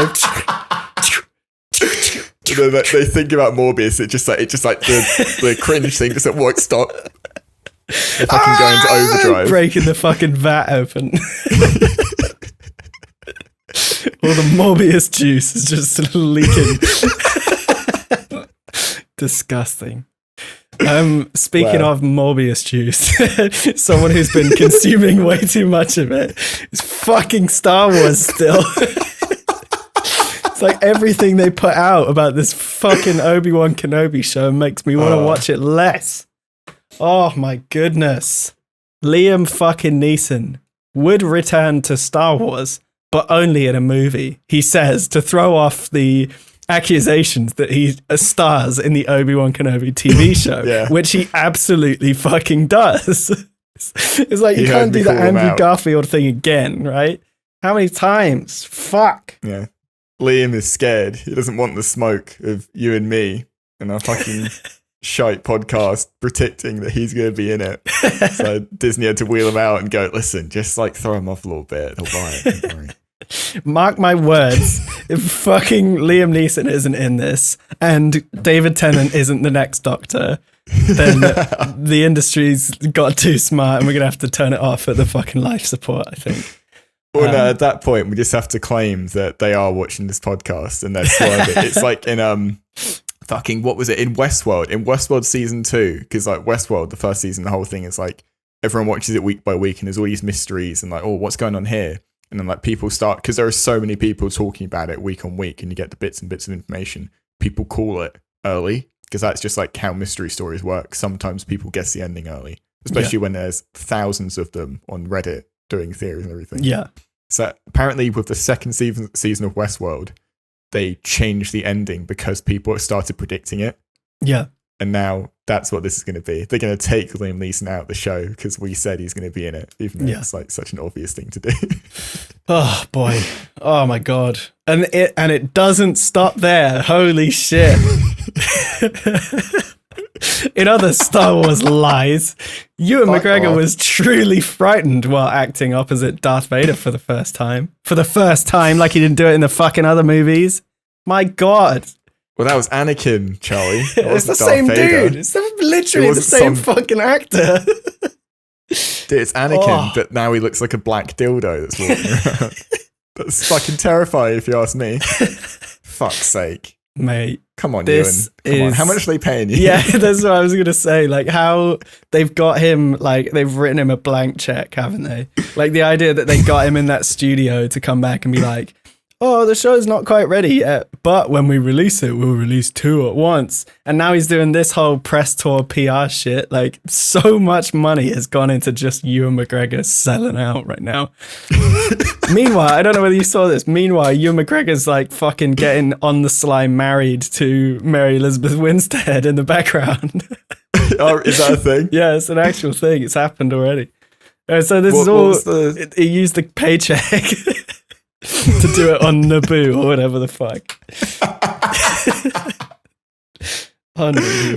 they think about Morbius, it just like the cringe thing just won't stop. If I can go into overdrive, breaking the fucking vat open. All the Morbius juice is just leaking. Disgusting. Speaking of Morbius juice, someone who's been consuming way too much of it is fucking Star Wars still. It's like everything they put out about this fucking Obi-Wan Kenobi show makes me want to watch it less. Oh my goodness. Liam fucking Neeson would return to Star Wars, but only in a movie, he says, to throw off the accusations that he stars in the Obi-Wan Kenobi TV show, which he absolutely fucking does. It's like, you can't do the Andrew Garfield thing again, right? How many times? Fuck. Yeah. Liam is scared. He doesn't want the smoke of you and me and our fucking shite podcast predicting that he's going to be in it. So Disney had to wheel him out and go, listen, just like throw him off a little bit. He'll buy it. Don't worry. Mark my words, if fucking Liam Neeson isn't in this and David Tennant isn't the next Doctor, then the industry's got too smart and we're going to have to turn it off at the fucking life support, I think. Well, no, at that point, we just have to claim that they are watching this podcast and they're swerving. It's like in fucking, what was it, in Westworld? In Westworld season 2, because like Westworld, the first season, the whole thing is like everyone watches it week by week and there's all these mysteries and like, oh, what's going on here? And then like people start, because there are so many people talking about it week on week and you get the bits and bits of information, people call it early because that's just like how mystery stories work. Sometimes people guess the ending early, especially when there's thousands of them on Reddit doing theories and everything. Yeah. So apparently with the second season of Westworld, they changed the ending because people started predicting it. Yeah. And now that's what this is going to be. They're going to take Liam Neeson out of the show because we said he's going to be in it, even though it's like such an obvious thing to do. Oh boy. Oh my God. And it doesn't stop there. Holy shit. In other Star Wars lies, Ewan McGregor was truly frightened while acting opposite Darth Vader for the first time. For the first time, like he didn't do it in the fucking other movies. My God. Well, that was Anakin, Charlie. It's the same dude. It's literally the same fucking actor. Dude, it's Anakin, but now he looks like a black dildo that's walking around. That's fucking terrifying if you ask me. Fuck's sake. Mate. Come on, Ewan. Come on. How much are they paying you? Yeah, that's what I was going to say. Like how they've got him, like they've written him a blank check, haven't they? Like the idea that they got him in that studio to come back and be like, oh, the show's not quite ready yet, but when we release it, we'll release 2 at once. And now he's doing this whole press tour PR shit. Like, so much money has gone into just Ewan McGregor selling out right now. Meanwhile, I don't know whether you saw this. Meanwhile, Ewan McGregor's like fucking getting on the sly married to Mary Elizabeth Winstead in the background. Oh, is that a thing? Yeah, it's an actual thing. It's happened already. So this is all, he used the paycheck to do it on Naboo or whatever the fuck.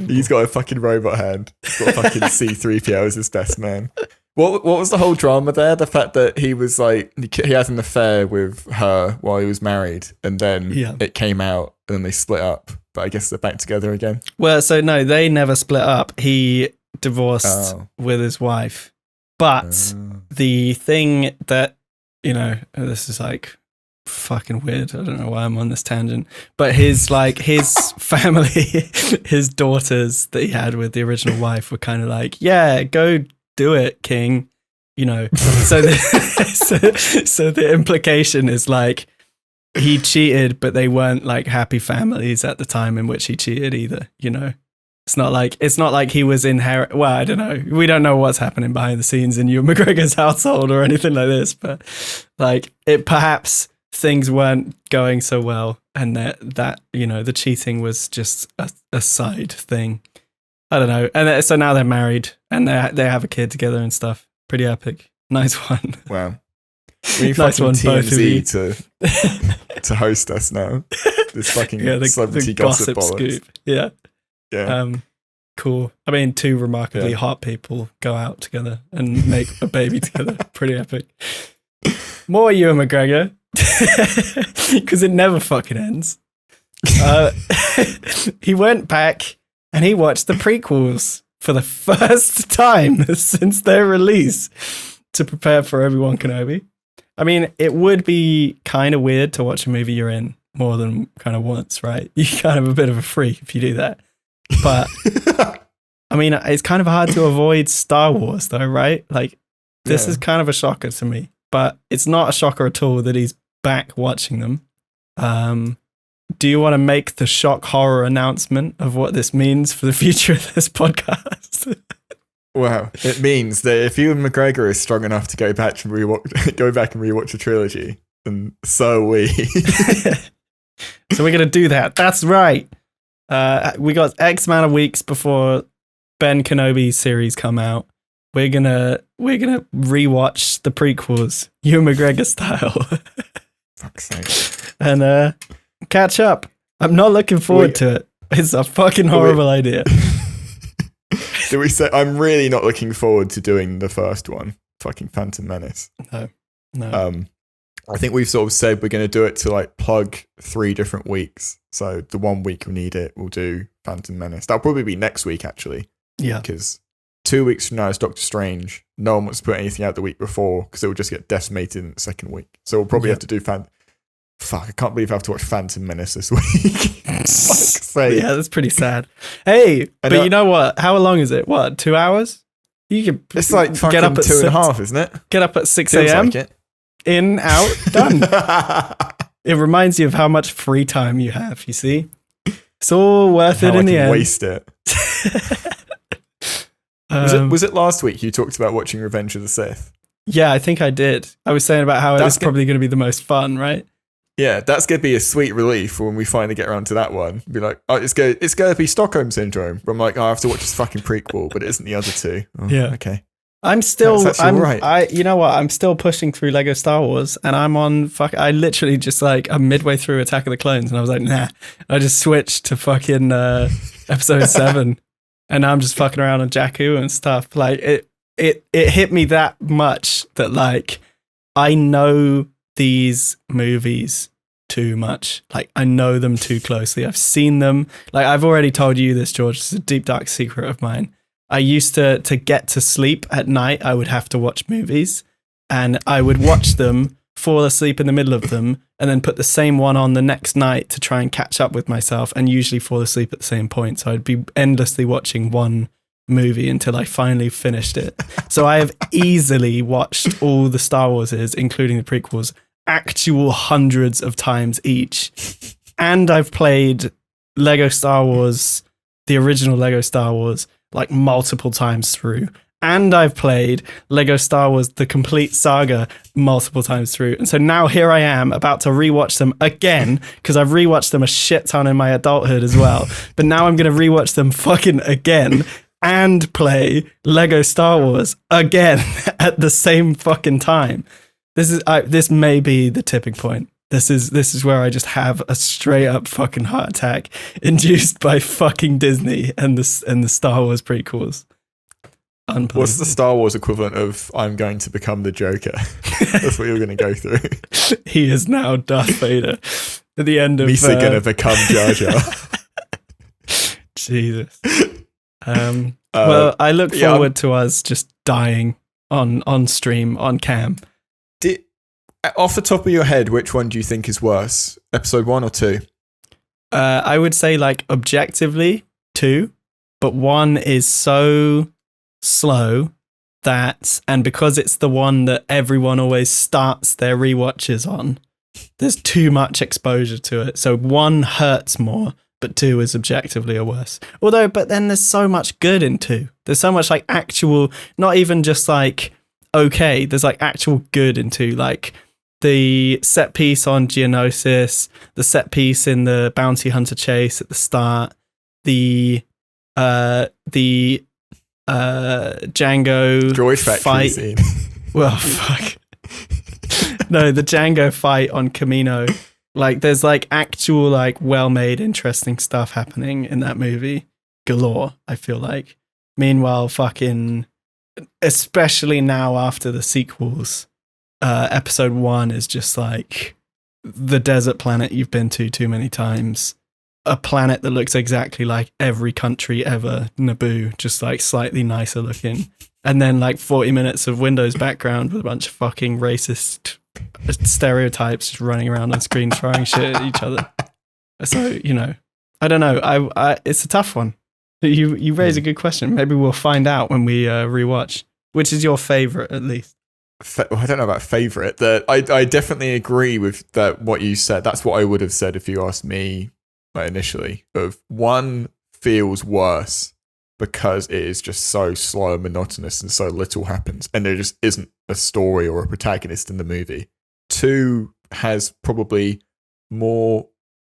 He's got a fucking robot hand. He's got fucking C-3PO as his best man. What was the whole drama there? The fact that he was like, he had an affair with her while he was married and then it came out and then they split up. But I guess they're back together again. Well, so no, they never split up. He divorced with his wife. But the thing that, you know, this is like fucking weird. I don't know why I'm on this tangent, but his family, his daughters that he had with the original wife were kind of like, yeah, go do it, King. You know, so the implication is like he cheated, but they weren't like happy families at the time in which he cheated either. You know, it's not like he was inherit. Well, I don't know. We don't know what's happening behind the scenes in Ewan McGregor's household or anything like this, but like it perhaps things weren't going so well, and that you know the cheating was just a side thing. I don't know. And so now they're married and they have a kid together and stuff. Pretty epic. Nice one. Wow. We need Nice fucking one, both of you. TMZ to host us now. This fucking celebrity gossip bollocks. scoop. Yeah. Yeah. Cool. I mean, two remarkably hot people go out together and make a baby together. Pretty epic. More Ewan McGregor. Because it never fucking ends. He went back and he watched the prequels for the first time since their release to prepare for Obi-Wan Kenobi. I mean, it would be kind of weird to watch a movie you're in more than kind of once, right? You're kind of a bit of a freak if you do that. But I mean, it's kind of hard to avoid Star Wars though, right? Like this is kind of a shocker to me, but it's not a shocker at all that he's back watching them. Do you want to make the shock horror announcement of what this means for the future of this podcast? Wow. It means that if Ewan McGregor is strong enough to go back and rewatch a trilogy, then so are we. So we're going to do that. That's right. We got X amount of weeks before Ben Kenobi's series come out. We're gonna rewatch the prequels, Ewan McGregor style. Fuck's sake. And catch up. I'm not looking forward to it. It's a fucking horrible idea. Do we say I'm really not looking forward to doing the first one, fucking Phantom Menace? No. I think we've sort of said we're going to do it to like plug 3 different weeks. So the 1 week we need it, we'll do Phantom Menace. That'll probably be next week, actually. Yeah. Because 2 weeks from now is Doctor Strange. No one wants to put anything out the week before because it will just get decimated in the second week. So we'll probably have to do Fuck, I can't believe I have to watch Phantom Menace this week. Fuck's sake. Yeah, that's pretty sad. Hey, but you know what? How long is it? What, 2 hours? You can It's like fucking get up at 2.5, isn't it? Get up at 6 a.m. Like it. In, out, done. It reminds you of how much free time you have, you see? It's all worth it in the end. Waste it. Was it last week you talked about watching Revenge of the Sith? Yeah, I think I did. I was saying about how it was probably going to be the most fun, right? Yeah, that's going to be a sweet relief when we finally get around to that one. Be like, oh, it's going to be Stockholm Syndrome. Where I'm like, oh, I have to watch this fucking prequel, but it isn't the other two. Oh, yeah. Okay. I'm still, right. You know what? I'm still pushing through Lego Star Wars and I'm on I literally just like, I'm midway through Attack of the Clones and I was like, nah, I just switched to fucking episode 7 and now I'm just fucking around on Jakku and stuff. Like it hit me that much that like, I know these movies too much. Like I know them too closely. I've seen them. Like I've already told you this, George. It's a deep, dark secret of mine. I used to get to sleep at night, I would have to watch movies and I would watch them, fall asleep in the middle of them, and then put the same one on the next night to try and catch up with myself and usually fall asleep at the same point. So I'd be endlessly watching one movie until I finally finished it. So I have easily watched all the Star Warses, including the prequels, actual hundreds of times each. And I've played Lego Star Wars, the original Lego Star Wars, like multiple times through. And I've played Lego Star Wars, the complete saga, multiple times through. And so now here I am about to rewatch them again, because I've rewatched them a shit ton in my adulthood as well. But now I'm going to rewatch them fucking again and play Lego Star Wars again at the same fucking time. This may be the tipping point. This is where I just have a straight up fucking heart attack induced by fucking Disney and the Star Wars prequels. What's the Star Wars equivalent of I'm going to become the Joker? That's what you're going to go through. He is now Darth Vader at the end of Misa going to become Jar Jar. Jesus. Well, I look forward to us just dying on stream on cam. Off the top of your head, which one do you think is worse? Episode 1 or 2? I would say like objectively 2, but 1 is so slow that, and because it's the one that everyone always starts their rewatches on, there's too much exposure to it. So 1 hurts more, but 2 is objectively a worse. But then there's so much good in 2. There's so much like actual, not even just like, okay, there's like actual good in 2, like the set piece on Geonosis, the set piece in the bounty hunter chase at the start, the The Django Droid factory fight. scene. Well, fuck. No, the Django fight on Camino. Like, there's like actual, like, well-made, interesting stuff happening in that movie. Galore, I feel like. Meanwhile, fucking, especially now after the sequels, episode 1 is just like the desert planet you've been to too many times. A planet that looks exactly like every country ever, Naboo, just like slightly nicer looking. And then like 40 minutes of Windows background with a bunch of fucking racist stereotypes just running around on screen throwing shit at each other. So, you know, I don't know. I it's a tough one. You raise a good question. Maybe we'll find out when we rewatch. Which is your favorite, at least? I don't know about favorite. I definitely agree with that. What you said. That's what I would have said if you asked me initially. Of one feels worse because it is just so slow and monotonous and so little happens, and there just isn't a story or a protagonist in the movie. 2 has probably more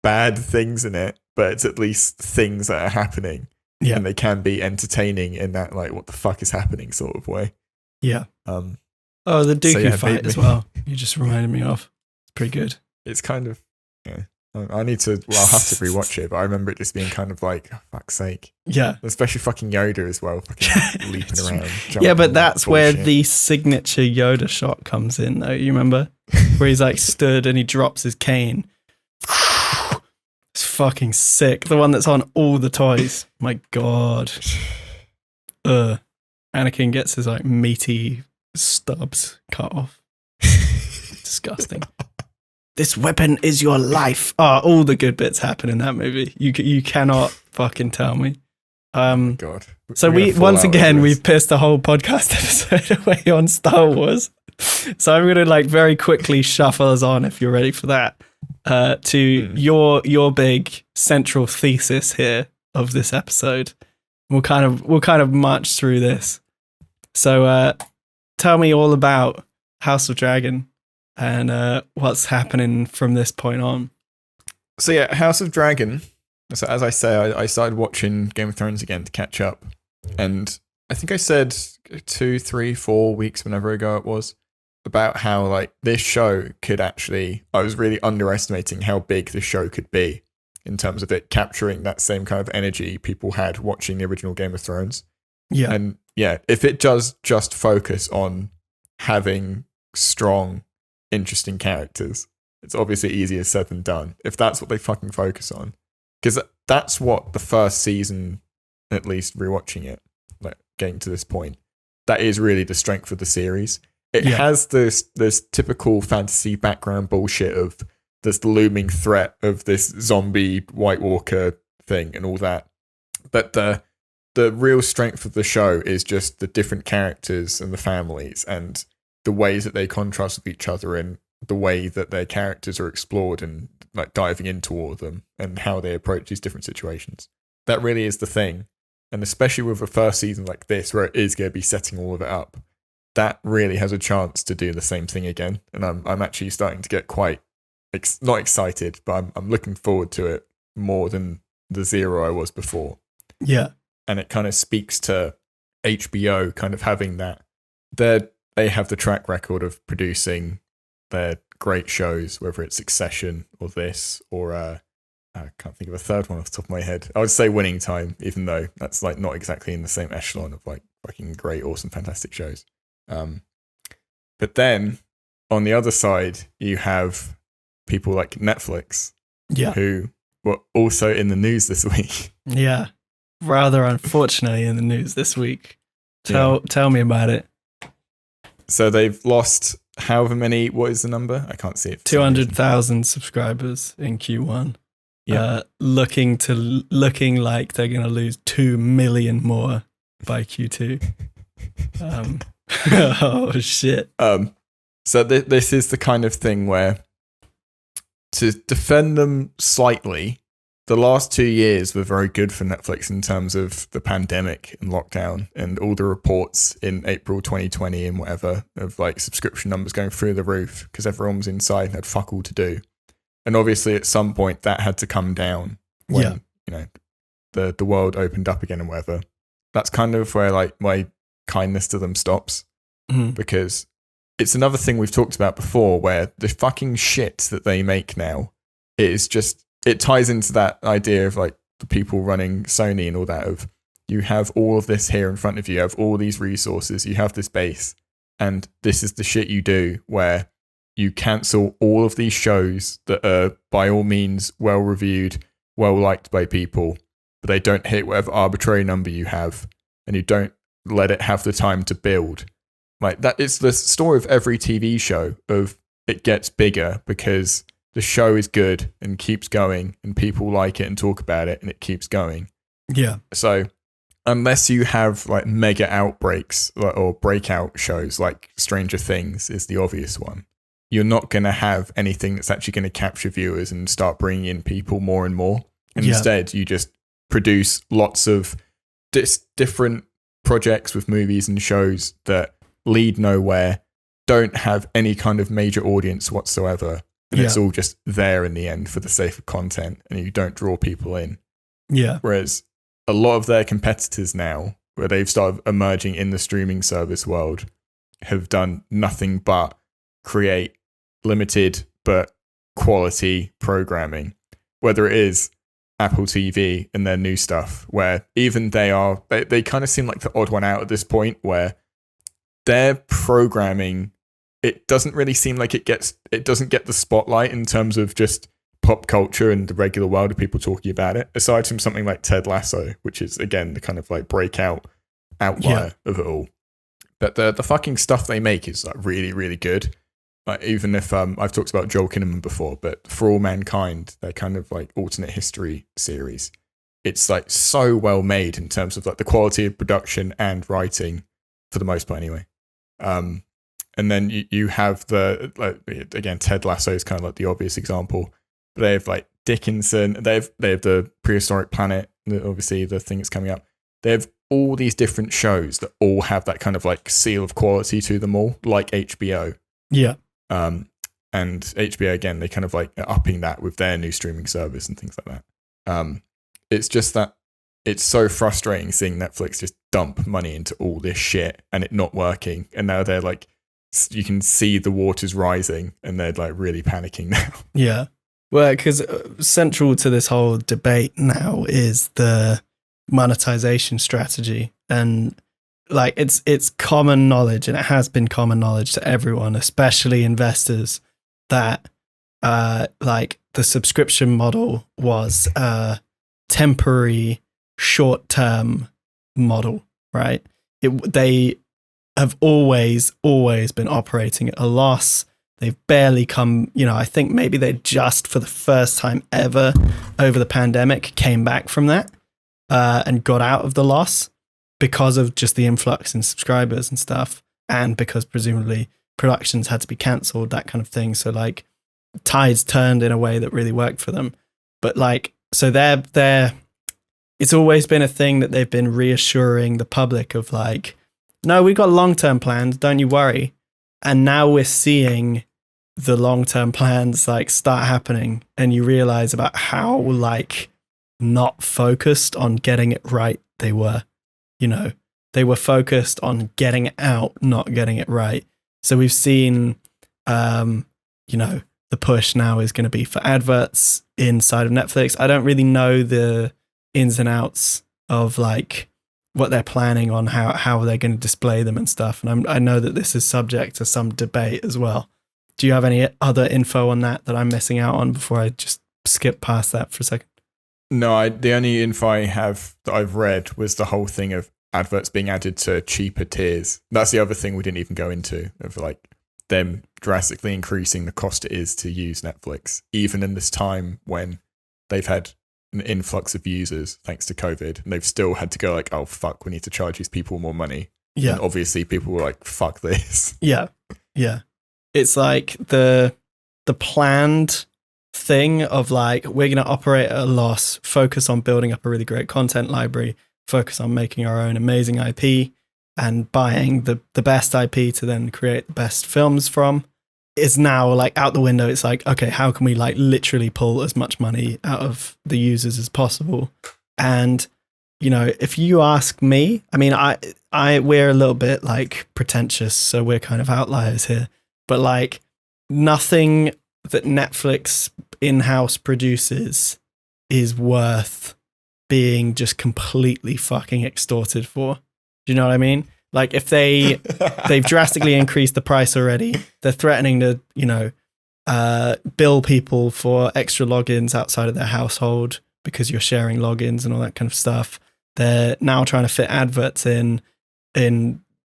bad things in it, but it's at least things that are happening. Yeah. And they can be entertaining in that, like, what the fuck is happening sort of way. Yeah. Oh, the Dooku fight as well. You just reminded me of. It's pretty good. It's kind of, yeah. I need to, well, I'll have to rewatch it, but I remember it just being kind of like, oh, fuck's sake. Yeah. Especially fucking Yoda as well, fucking leaping around. Yeah, but that's where the signature Yoda shot comes in, though. You remember? Where he's like stood and he drops his cane. It's fucking sick. The one that's on all the toys. My God. Anakin gets his like meaty stubs cut off. Disgusting. This weapon is your life. Oh, all the good bits happen in that movie. You cannot fucking tell me. God. So we've pissed a whole podcast episode away on Star Wars. So I'm gonna like very quickly shuffle us on, if you're ready for that, to your big central thesis here of this episode. We'll kind of march through this. So tell me all about House of Dragon and what's happening from this point on. So yeah, House of Dragon. So as I say, I started watching Game of Thrones again to catch up, and I think I said 2, 3, 4 weeks, whenever ago it was, about how like this show could actually, I was really underestimating how big this show could be in terms of it capturing that same kind of energy people had watching the original Game of Thrones. Yeah. And yeah, if it does just focus on having strong, interesting characters, it's obviously easier said than done. If that's what they fucking focus on. Because that's what the first season, at least rewatching it, like getting to this point, that is really the strength of the series. It has this typical fantasy background bullshit of this looming threat of this zombie White Walker thing and all that. But the real strength of the show is just the different characters and the families and the ways that they contrast with each other and the way that their characters are explored and like diving into all of them and how they approach these different situations. That really is the thing. And especially with a first season like this, where it is going to be setting all of it up, that really has a chance to do the same thing again. And I'm actually starting to get quite, not excited, but I'm looking forward to it more than the zero I was before. Yeah. And it kind of speaks to HBO kind of having that. They have the track record of producing their great shows, whether it's Succession or this, or I can't think of a third one off the top of my head. I would say Winning Time, even though that's like not exactly in the same echelon of like fucking great, awesome, fantastic shows. But then on the other side, you have people like Netflix, who were also in the news this week. Yeah, rather unfortunately in the news this week. Tell me about it. So they've lost however many, what is the number? I can't see it. 200,000 subscribers in Q1. Yeah. Looking like they're going to lose 2 million more by Q2. Oh, shit. So this is the kind of thing where, to defend them slightly, the last 2 years were very good for Netflix in terms of the pandemic and lockdown and all the reports in April 2020 and whatever of like subscription numbers going through the roof because everyone was inside and had fuck all to do. And obviously at some point that had to come down when, the world opened up again and whatever, that's kind of where like my kindness to them stops. Because it's another thing we've talked about before, where the fucking shit that they make now is just, it ties into that idea of like the people running Sony and all that, of you have all of this here in front of you, you have all these resources, you have this base, and this is the shit you do, where you cancel all of these shows that are by all means well reviewed, well liked by people, but they don't hit whatever arbitrary number you have, and you don't let it have the time to build. Like, that is the story of every TV show, of it gets bigger because the show is good and keeps going and people like it and talk about it and it keeps going. Yeah. So unless you have like mega outbreaks or breakout shows like Stranger Things is the obvious one, you're not going to have anything that's actually going to capture viewers and start bringing in people more and more. And instead, you just produce lots of different projects with movies and shows that lead nowhere, don't have any kind of major audience whatsoever, and it's all just there in the end for the sake of content, and you don't draw people in. Yeah. Whereas a lot of their competitors now, where they've started emerging in the streaming service world, have done nothing but create limited but quality programming, whether it is Apple TV and their new stuff, where even they kind of seem like the odd one out at this point, where their programming, it doesn't really seem like it doesn't get the spotlight in terms of just pop culture and the regular world of people talking about it, aside from something like Ted Lasso, which is again the kind of like breakout outlier of it all. But the fucking stuff they make is like really, really good. Like, even if I've talked about Joel Kinnaman before, but For All Mankind, their kind of like alternate history series, it's like so well made in terms of like the quality of production and writing, for the most part anyway. And then you have the, like, again, Ted Lasso is kind of like the obvious example, but they have like Dickinson, they have the Prehistoric Planet, obviously the thing that's coming up. They have all these different shows that all have that kind of like seal of quality to them all, like HBO. Yeah. And HBO, again, they kind of like are upping that with their new streaming service and things like that. It's just that it's so frustrating seeing Netflix just dump money into all this shit and it not working. And now they're like, you can see the waters rising and they're like really panicking now. Yeah. Well, because central to this whole debate now is the monetization strategy. And like, it's common knowledge, and it has been common knowledge to everyone, especially investors, that like the subscription model was a temporary, short-term model, right? They have always been operating at a loss. They've barely come, I think maybe they just for the first time ever over the pandemic came back from that and got out of the loss because of just the influx in subscribers and stuff, and because presumably productions had to be cancelled, that kind of thing. So like tides turned in a way that really worked for them. But like, so they're it's always been a thing that they've been reassuring the public of like, no, we've got long-term plans, don't you worry. And now we're seeing the long-term plans like start happening, and you realize about how like not focused on getting it right they were. They were focused on getting it out, not getting it right. So we've seen, the push now is going to be for adverts inside of Netflix. I don't really know the ins and outs of like what they're planning on, how they're going to display them and stuff. And I know that this is subject to some debate as well. Do you have any other info on that I'm missing out on before I just skip past that for a second? No, the only info I have that I've read was the whole thing of adverts being added to cheaper tiers. That's the other thing we didn't even go into, of like them drastically increasing the cost it is to use Netflix, even in this time when they've had an influx of users thanks to COVID, and they've still had to go like, oh fuck, we need to charge these people more money. Yeah. And obviously people were like, fuck this. Yeah. Yeah. It's like the planned thing of like, we're going to operate at a loss, focus on building up a really great content library, focus on making our own amazing IP and buying the best IP to then create the best films from, is now like out the window. It's like, okay, how can we like literally pull as much money out of the users as possible And, if you ask me, I mean, we're a little bit like pretentious, so we're kind of outliers here, but like nothing that Netflix in-house produces is worth being just completely fucking extorted for. Do you know what I mean? Like if they've drastically increased the price already, they're threatening to, bill people for extra logins outside of their household because you're sharing logins and all that kind of stuff. They're now trying to fit adverts in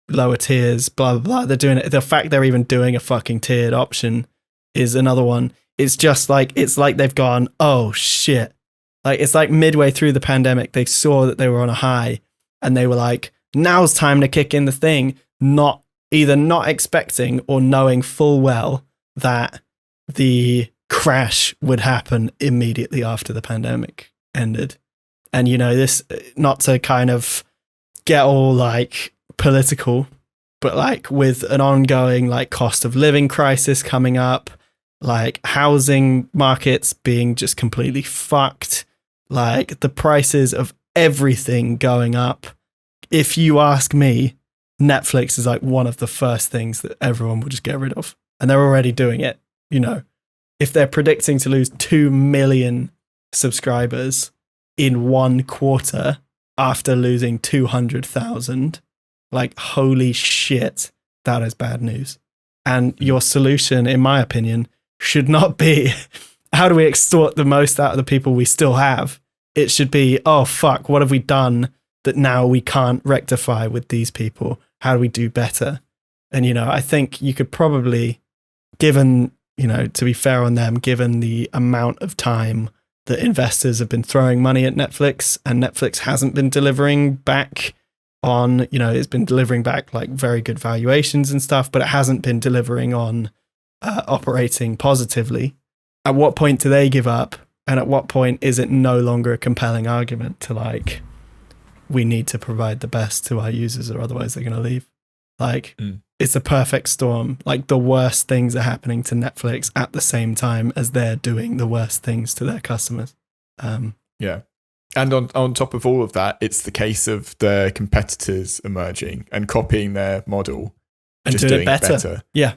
lower tiers, blah, blah, blah. They're doing it. The fact they're even doing a fucking tiered option is another one. It's just like, it's like they've gone, oh shit. Like it's like midway through the pandemic, they saw that they were on a high and they were like, now's time to kick in the thing, not expecting or knowing full well that the crash would happen immediately after the pandemic ended. And, this, not to kind of get all like political, but like with an ongoing like cost of living crisis coming up, like housing markets being just completely fucked, like the prices of everything going up. If you ask me, Netflix is like one of the first things that everyone will just get rid of. And they're already doing it. If they're predicting to lose 2 million subscribers in one quarter after losing 200,000, like, holy shit, that is bad news. And your solution, in my opinion, should not be, how do we extort the most out of the people we still have? It should be, oh, fuck, what have we done that now we can't rectify with these people? How do we do better? And, I think you could probably, given, to be fair on them, given the amount of time that investors have been throwing money at Netflix and Netflix hasn't been delivering back on, it's been delivering back like very good valuations and stuff, but it hasn't been delivering on operating positively. At what point do they give up? And at what point is it no longer a compelling argument to like, we need to provide the best to our users or otherwise they're going to leave? Like, it's a perfect storm. Like the worst things are happening to Netflix at the same time as they're doing the worst things to their customers. Yeah. And on top of all of that, it's the case of the competitors emerging and copying their model. And just doing it better. Yeah.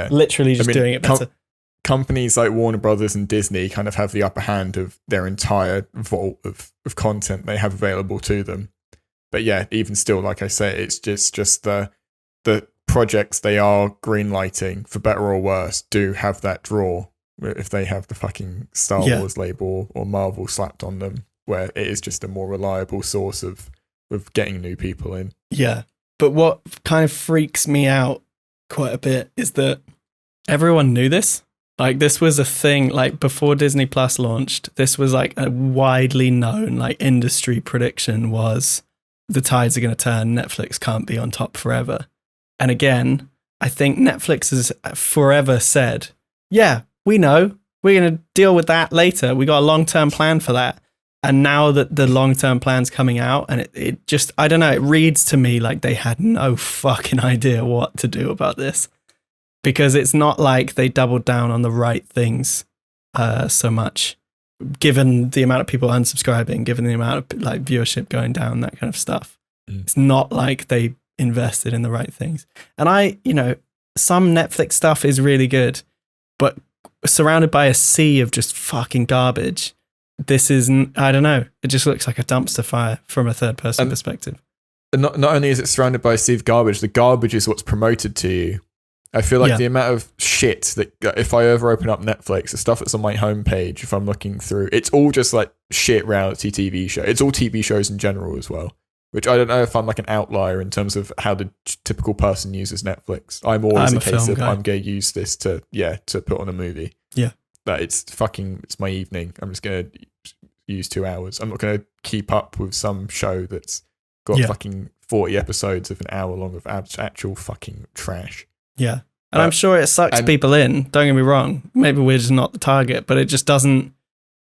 Literally just doing it better. Companies like Warner Brothers and Disney kind of have the upper hand of their entire vault of content they have available to them. But yeah, even still, like I say, it's just the projects they are greenlighting, for better or worse, do have that draw if they have the fucking Star Wars label or Marvel slapped on them, where it is just a more reliable source of getting new people in. Yeah. But what kind of freaks me out quite a bit is that everyone knew this. Like this was a thing, like before Disney Plus launched, this was like a widely known like industry prediction was the tides are going to turn. Netflix can't be on top forever. And again, I think Netflix has forever said, yeah, we know, we're going to deal with that later. We got a long-term plan for that. And now that the long-term plan's coming out and it just, I don't know, it reads to me like they had no fucking idea what to do about this. Because it's not like they doubled down on the right things so much, given the amount of people unsubscribing, given the amount of like viewership going down, that kind of stuff. It's not like they invested in the right things. And some Netflix stuff is really good, but surrounded by a sea of just fucking garbage, this isn't, I don't know, it just looks like a dumpster fire from a third person perspective. Not only is it surrounded by a sea of garbage, the garbage is what's promoted to you. I feel like the amount of shit that if I ever open up Netflix, the stuff that's on my homepage, if I'm looking through, it's all just like shit reality TV show. It's all TV shows in general as well, which I don't know if I'm like an outlier in terms of how the typical person uses Netflix. I'm always a case of I'm going to use this to put on a movie. Yeah. But it's my evening. I'm just going to use 2 hours. I'm not going to keep up with some show that's got fucking 40 episodes of an hour long of actual fucking trash. Yeah. And I'm sure it sucks people in. Don't get me wrong. Maybe we're just not the target, but it just doesn't,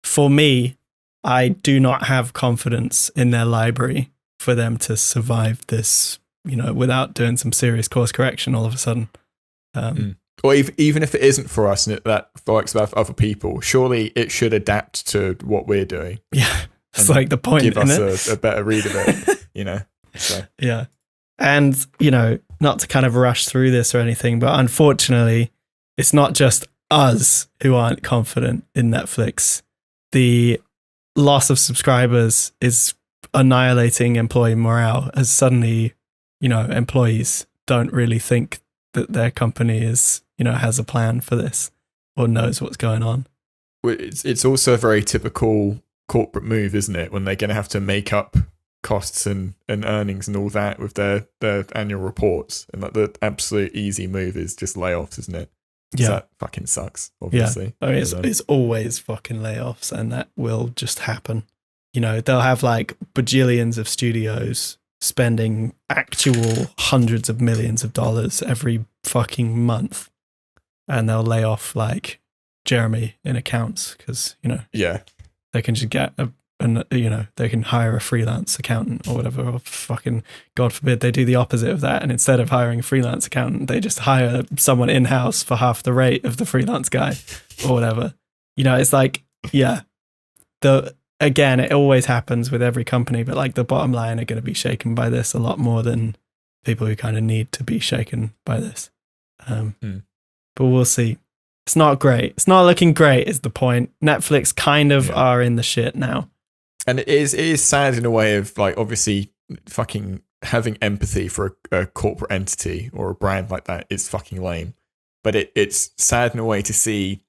for me, I do not have confidence in their library for them to survive this, without doing some serious course correction all of a sudden. Or even if it isn't for us and that works with other people, surely it should adapt to what we're doing. Yeah. It's like the point, give isn't us it? a better read of it, you know. So Yeah. And, you know, not to kind of rush through this or anything, but unfortunately, it's not just us who aren't confident in Netflix. The loss of subscribers is annihilating employee morale, as suddenly, you know, employees don't really think that their company is, you know, has a plan for this or knows what's going on. it's also a very typical corporate move, isn't it? When they're going to have to make up costs and earnings and all that with their annual reports, and like the absolute easy move is just layoffs, isn't it? Yeah, that fucking sucks. Obviously, I mean, it's always fucking layoffs, and that will just happen. You know, they'll have like bajillions of studios spending actual hundreds of millions of dollars every fucking month, and they'll lay off like Jeremy in accounts because, you know, they can just get you know, they can hire a freelance accountant or whatever, or fucking, God forbid, they do the opposite of that. And instead of hiring a freelance accountant, they just hire someone in-house for half the rate of the freelance guy or whatever. You know, it's like, yeah, again, it always happens with every company, but like the bottom line are going to be shaken by this a lot more than people who kind of need to be shaken by this. But we'll see. It's not great. It's not looking great is the point. Netflix kind of are in the shit now. And it is sad in a way of like, obviously fucking having empathy for a corporate entity or a brand like that is fucking lame. But it's sad in a way to see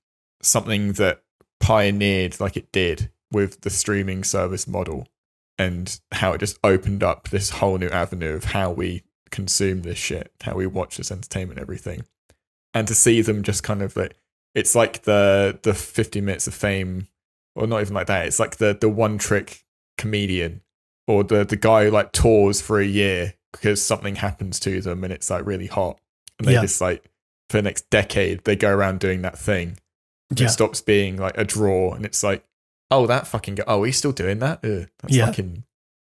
something that pioneered like it did with the streaming service model and how it just opened up this whole new avenue of how we consume this shit, how we watch this entertainment, everything. And to see them just kind of like, it's like the 50 minutes of fame, or not even like that. It's like the one trick comedian, or the guy who like tours for a year because something happens to them and it's like really hot. And they just like, for the next decade, they go around doing that thing. It stops being like a draw, and it's like, oh, that fucking guy, oh, he's still doing that? That's fucking...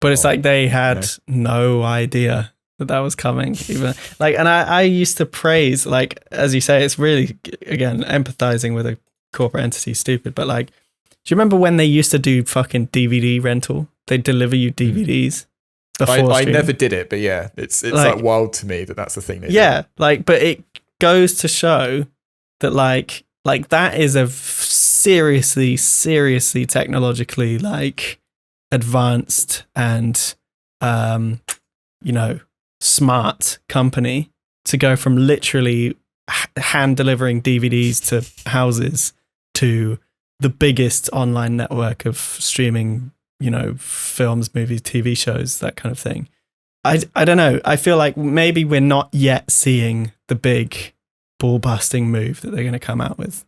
But it's like they had no idea that was coming even. Like, and I used to praise, like, as you say, it's really, again, empathizing with a corporate entity, stupid, but like, do you remember when they used to do fucking DVD rental? They'd deliver you DVDs before I never did it, but yeah, it's like wild to me that's the thing they do. Like, but it goes to show that like that is a seriously technologically like advanced and you know, smart company to go from literally hand delivering DVDs to houses to the biggest online network of streaming, you know, films, movies, TV shows, that kind of thing. I don't know. I feel like maybe we're not yet seeing the big ball busting move that they're going to come out with.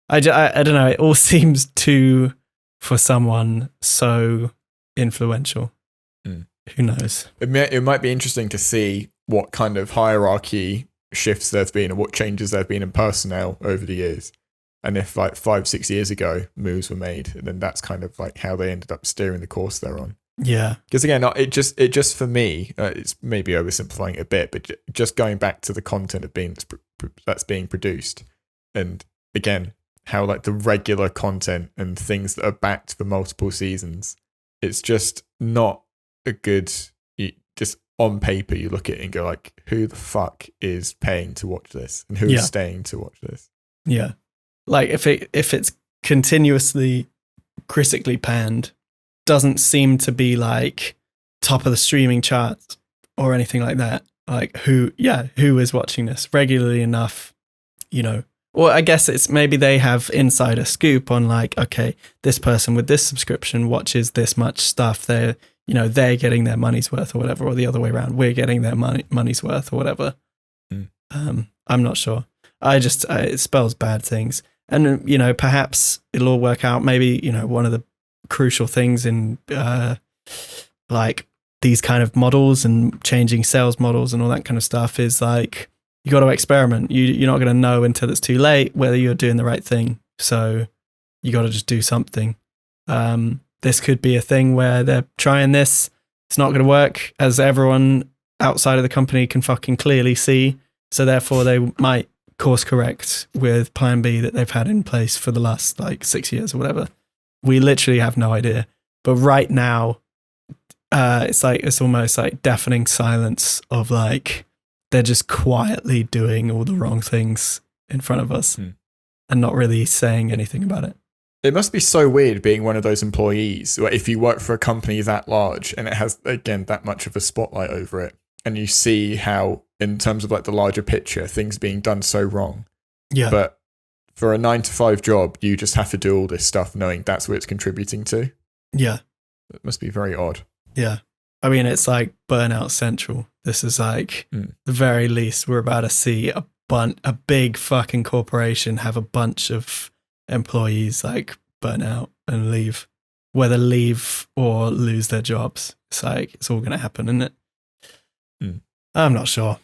I don't know. It all seems too, for someone so influential. Who knows? It might be interesting to see what kind of hierarchy shifts there've been and what changes there've been in personnel over the years. And if like 5-6 years ago moves were made, then that's kind of like how they ended up steering the course they're on. Yeah. Because again, it just for me, it's maybe oversimplifying it a bit, but just going back to the content that's being produced, and again, how like the regular content and things that are backed for multiple seasons, it's just not a good. Just on paper, you look at it and go like, who the fuck is paying to watch this, and who's staying to watch this? Yeah. Like if it's continuously critically panned, doesn't seem to be like top of the streaming charts or anything like that. Like who is watching this regularly enough, you know? Well, I guess it's maybe they have insider scoop on like, okay, this person with this subscription watches this much stuff. They're getting their money's worth or whatever, or the other way around. We're getting their money's worth or whatever. I'm not sure. It spells bad things. And, you know, perhaps it'll all work out. Maybe, you know, one of the crucial things in like these kind of models and changing sales models and all that kind of stuff is like, you got to experiment. You're not going to know until it's too late whether you're doing the right thing. So you got to just do something. This could be a thing where they're trying this. It's not going to work, as everyone outside of the company can fucking clearly see. So therefore they might course correct with plan B that they've had in place for the last like 6 years or whatever. We literally have no idea. But right now, it's almost like deafening silence of like they're just quietly doing all the wrong things in front of us and not really saying anything about it. It must be so weird being one of those employees where if you work for a company that large and it has, again, that much of a spotlight over it, and you see how, in terms of like the larger picture, things being done so wrong. Yeah. But for a 9-to-5 job, you just have to do all this stuff knowing that's what it's contributing to. Yeah. It must be very odd. Yeah. I mean, it's like burnout central. This is like the very least we're about to see a big fucking corporation have a bunch of employees like burn out and leave, whether leave or lose their jobs. It's like, it's all going to happen, isn't it? I'm not sure.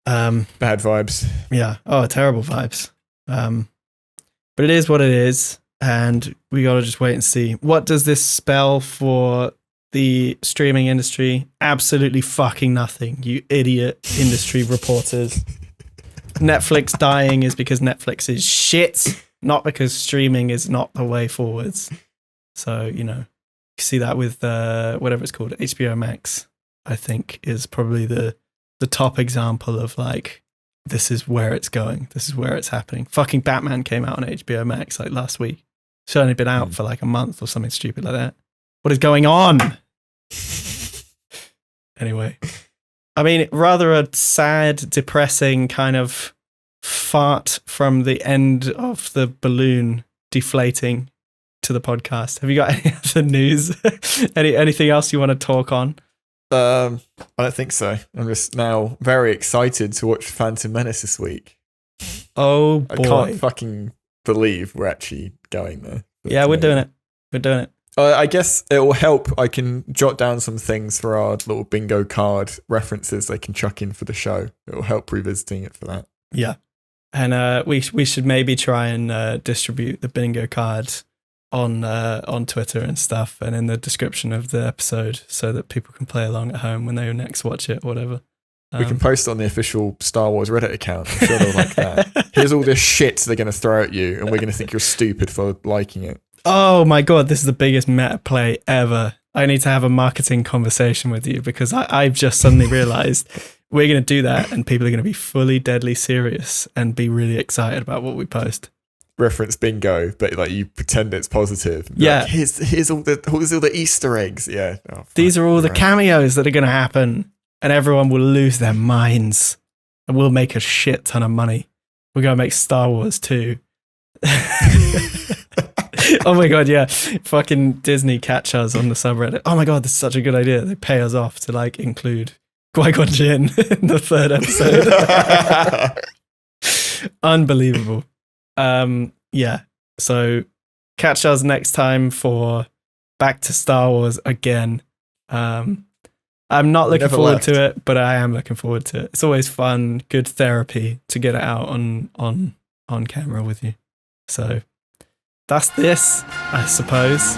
Bad vibes. Yeah. Oh, terrible vibes. But it is what it is. And we got to just wait and see. What does this spell for the streaming industry? Absolutely fucking nothing, you idiot industry reporters. Netflix dying is because Netflix is shit, not because streaming is not the way forwards. So, you know, you see that with whatever it's called, HBO Max, I think is probably the top example of like, this is where it's going. This is where it's happening. Fucking Batman came out on HBO Max like last week. It's only been out for like a month or something stupid like that. What is going on? Anyway, I mean, rather a sad, depressing kind of fart from the end of the balloon deflating to the podcast. Have you got any other news? Anything else you want to talk on? I don't think so. I'm just now very excited to watch Phantom Menace this week. Oh boy. I can't fucking believe we're actually going there. Yeah, we're doing it. We're doing it. I guess it will help. I can jot down some things for our little bingo card references they can chuck in for the show. It will help revisiting it for that. Yeah. And we should maybe try and distribute the bingo card on Twitter and stuff and in the description of the episode so that people can play along at home when they next watch it or whatever. We can post on the official Star Wars Reddit account. I'm sure they'll like that. Here's all this shit they're going to throw at you and we're going to think you're stupid for liking it. Oh my God, this is the biggest meta play ever. I need to have a marketing conversation with you because I've just suddenly realized we're going to do that and people are going to be fully deadly serious and be really excited about what we post. Reference bingo, but like you pretend it's positive. Yeah. Like, here's all the Easter eggs. Yeah. Oh, these are all the cameos that are going to happen and everyone will lose their minds and we'll make a shit ton of money. We're going to make Star Wars too. Oh my God, yeah. Fucking Disney catch us on the subreddit. Oh my God, this is such a good idea. They pay us off to like include Qui-Gon Jinn in the 3rd episode. Unbelievable. Yeah. So catch us next time for back to Star Wars again. I'm not looking forward to it, but I am looking forward to it. It's always fun, good therapy to get it out on camera with you. So that's this, I suppose.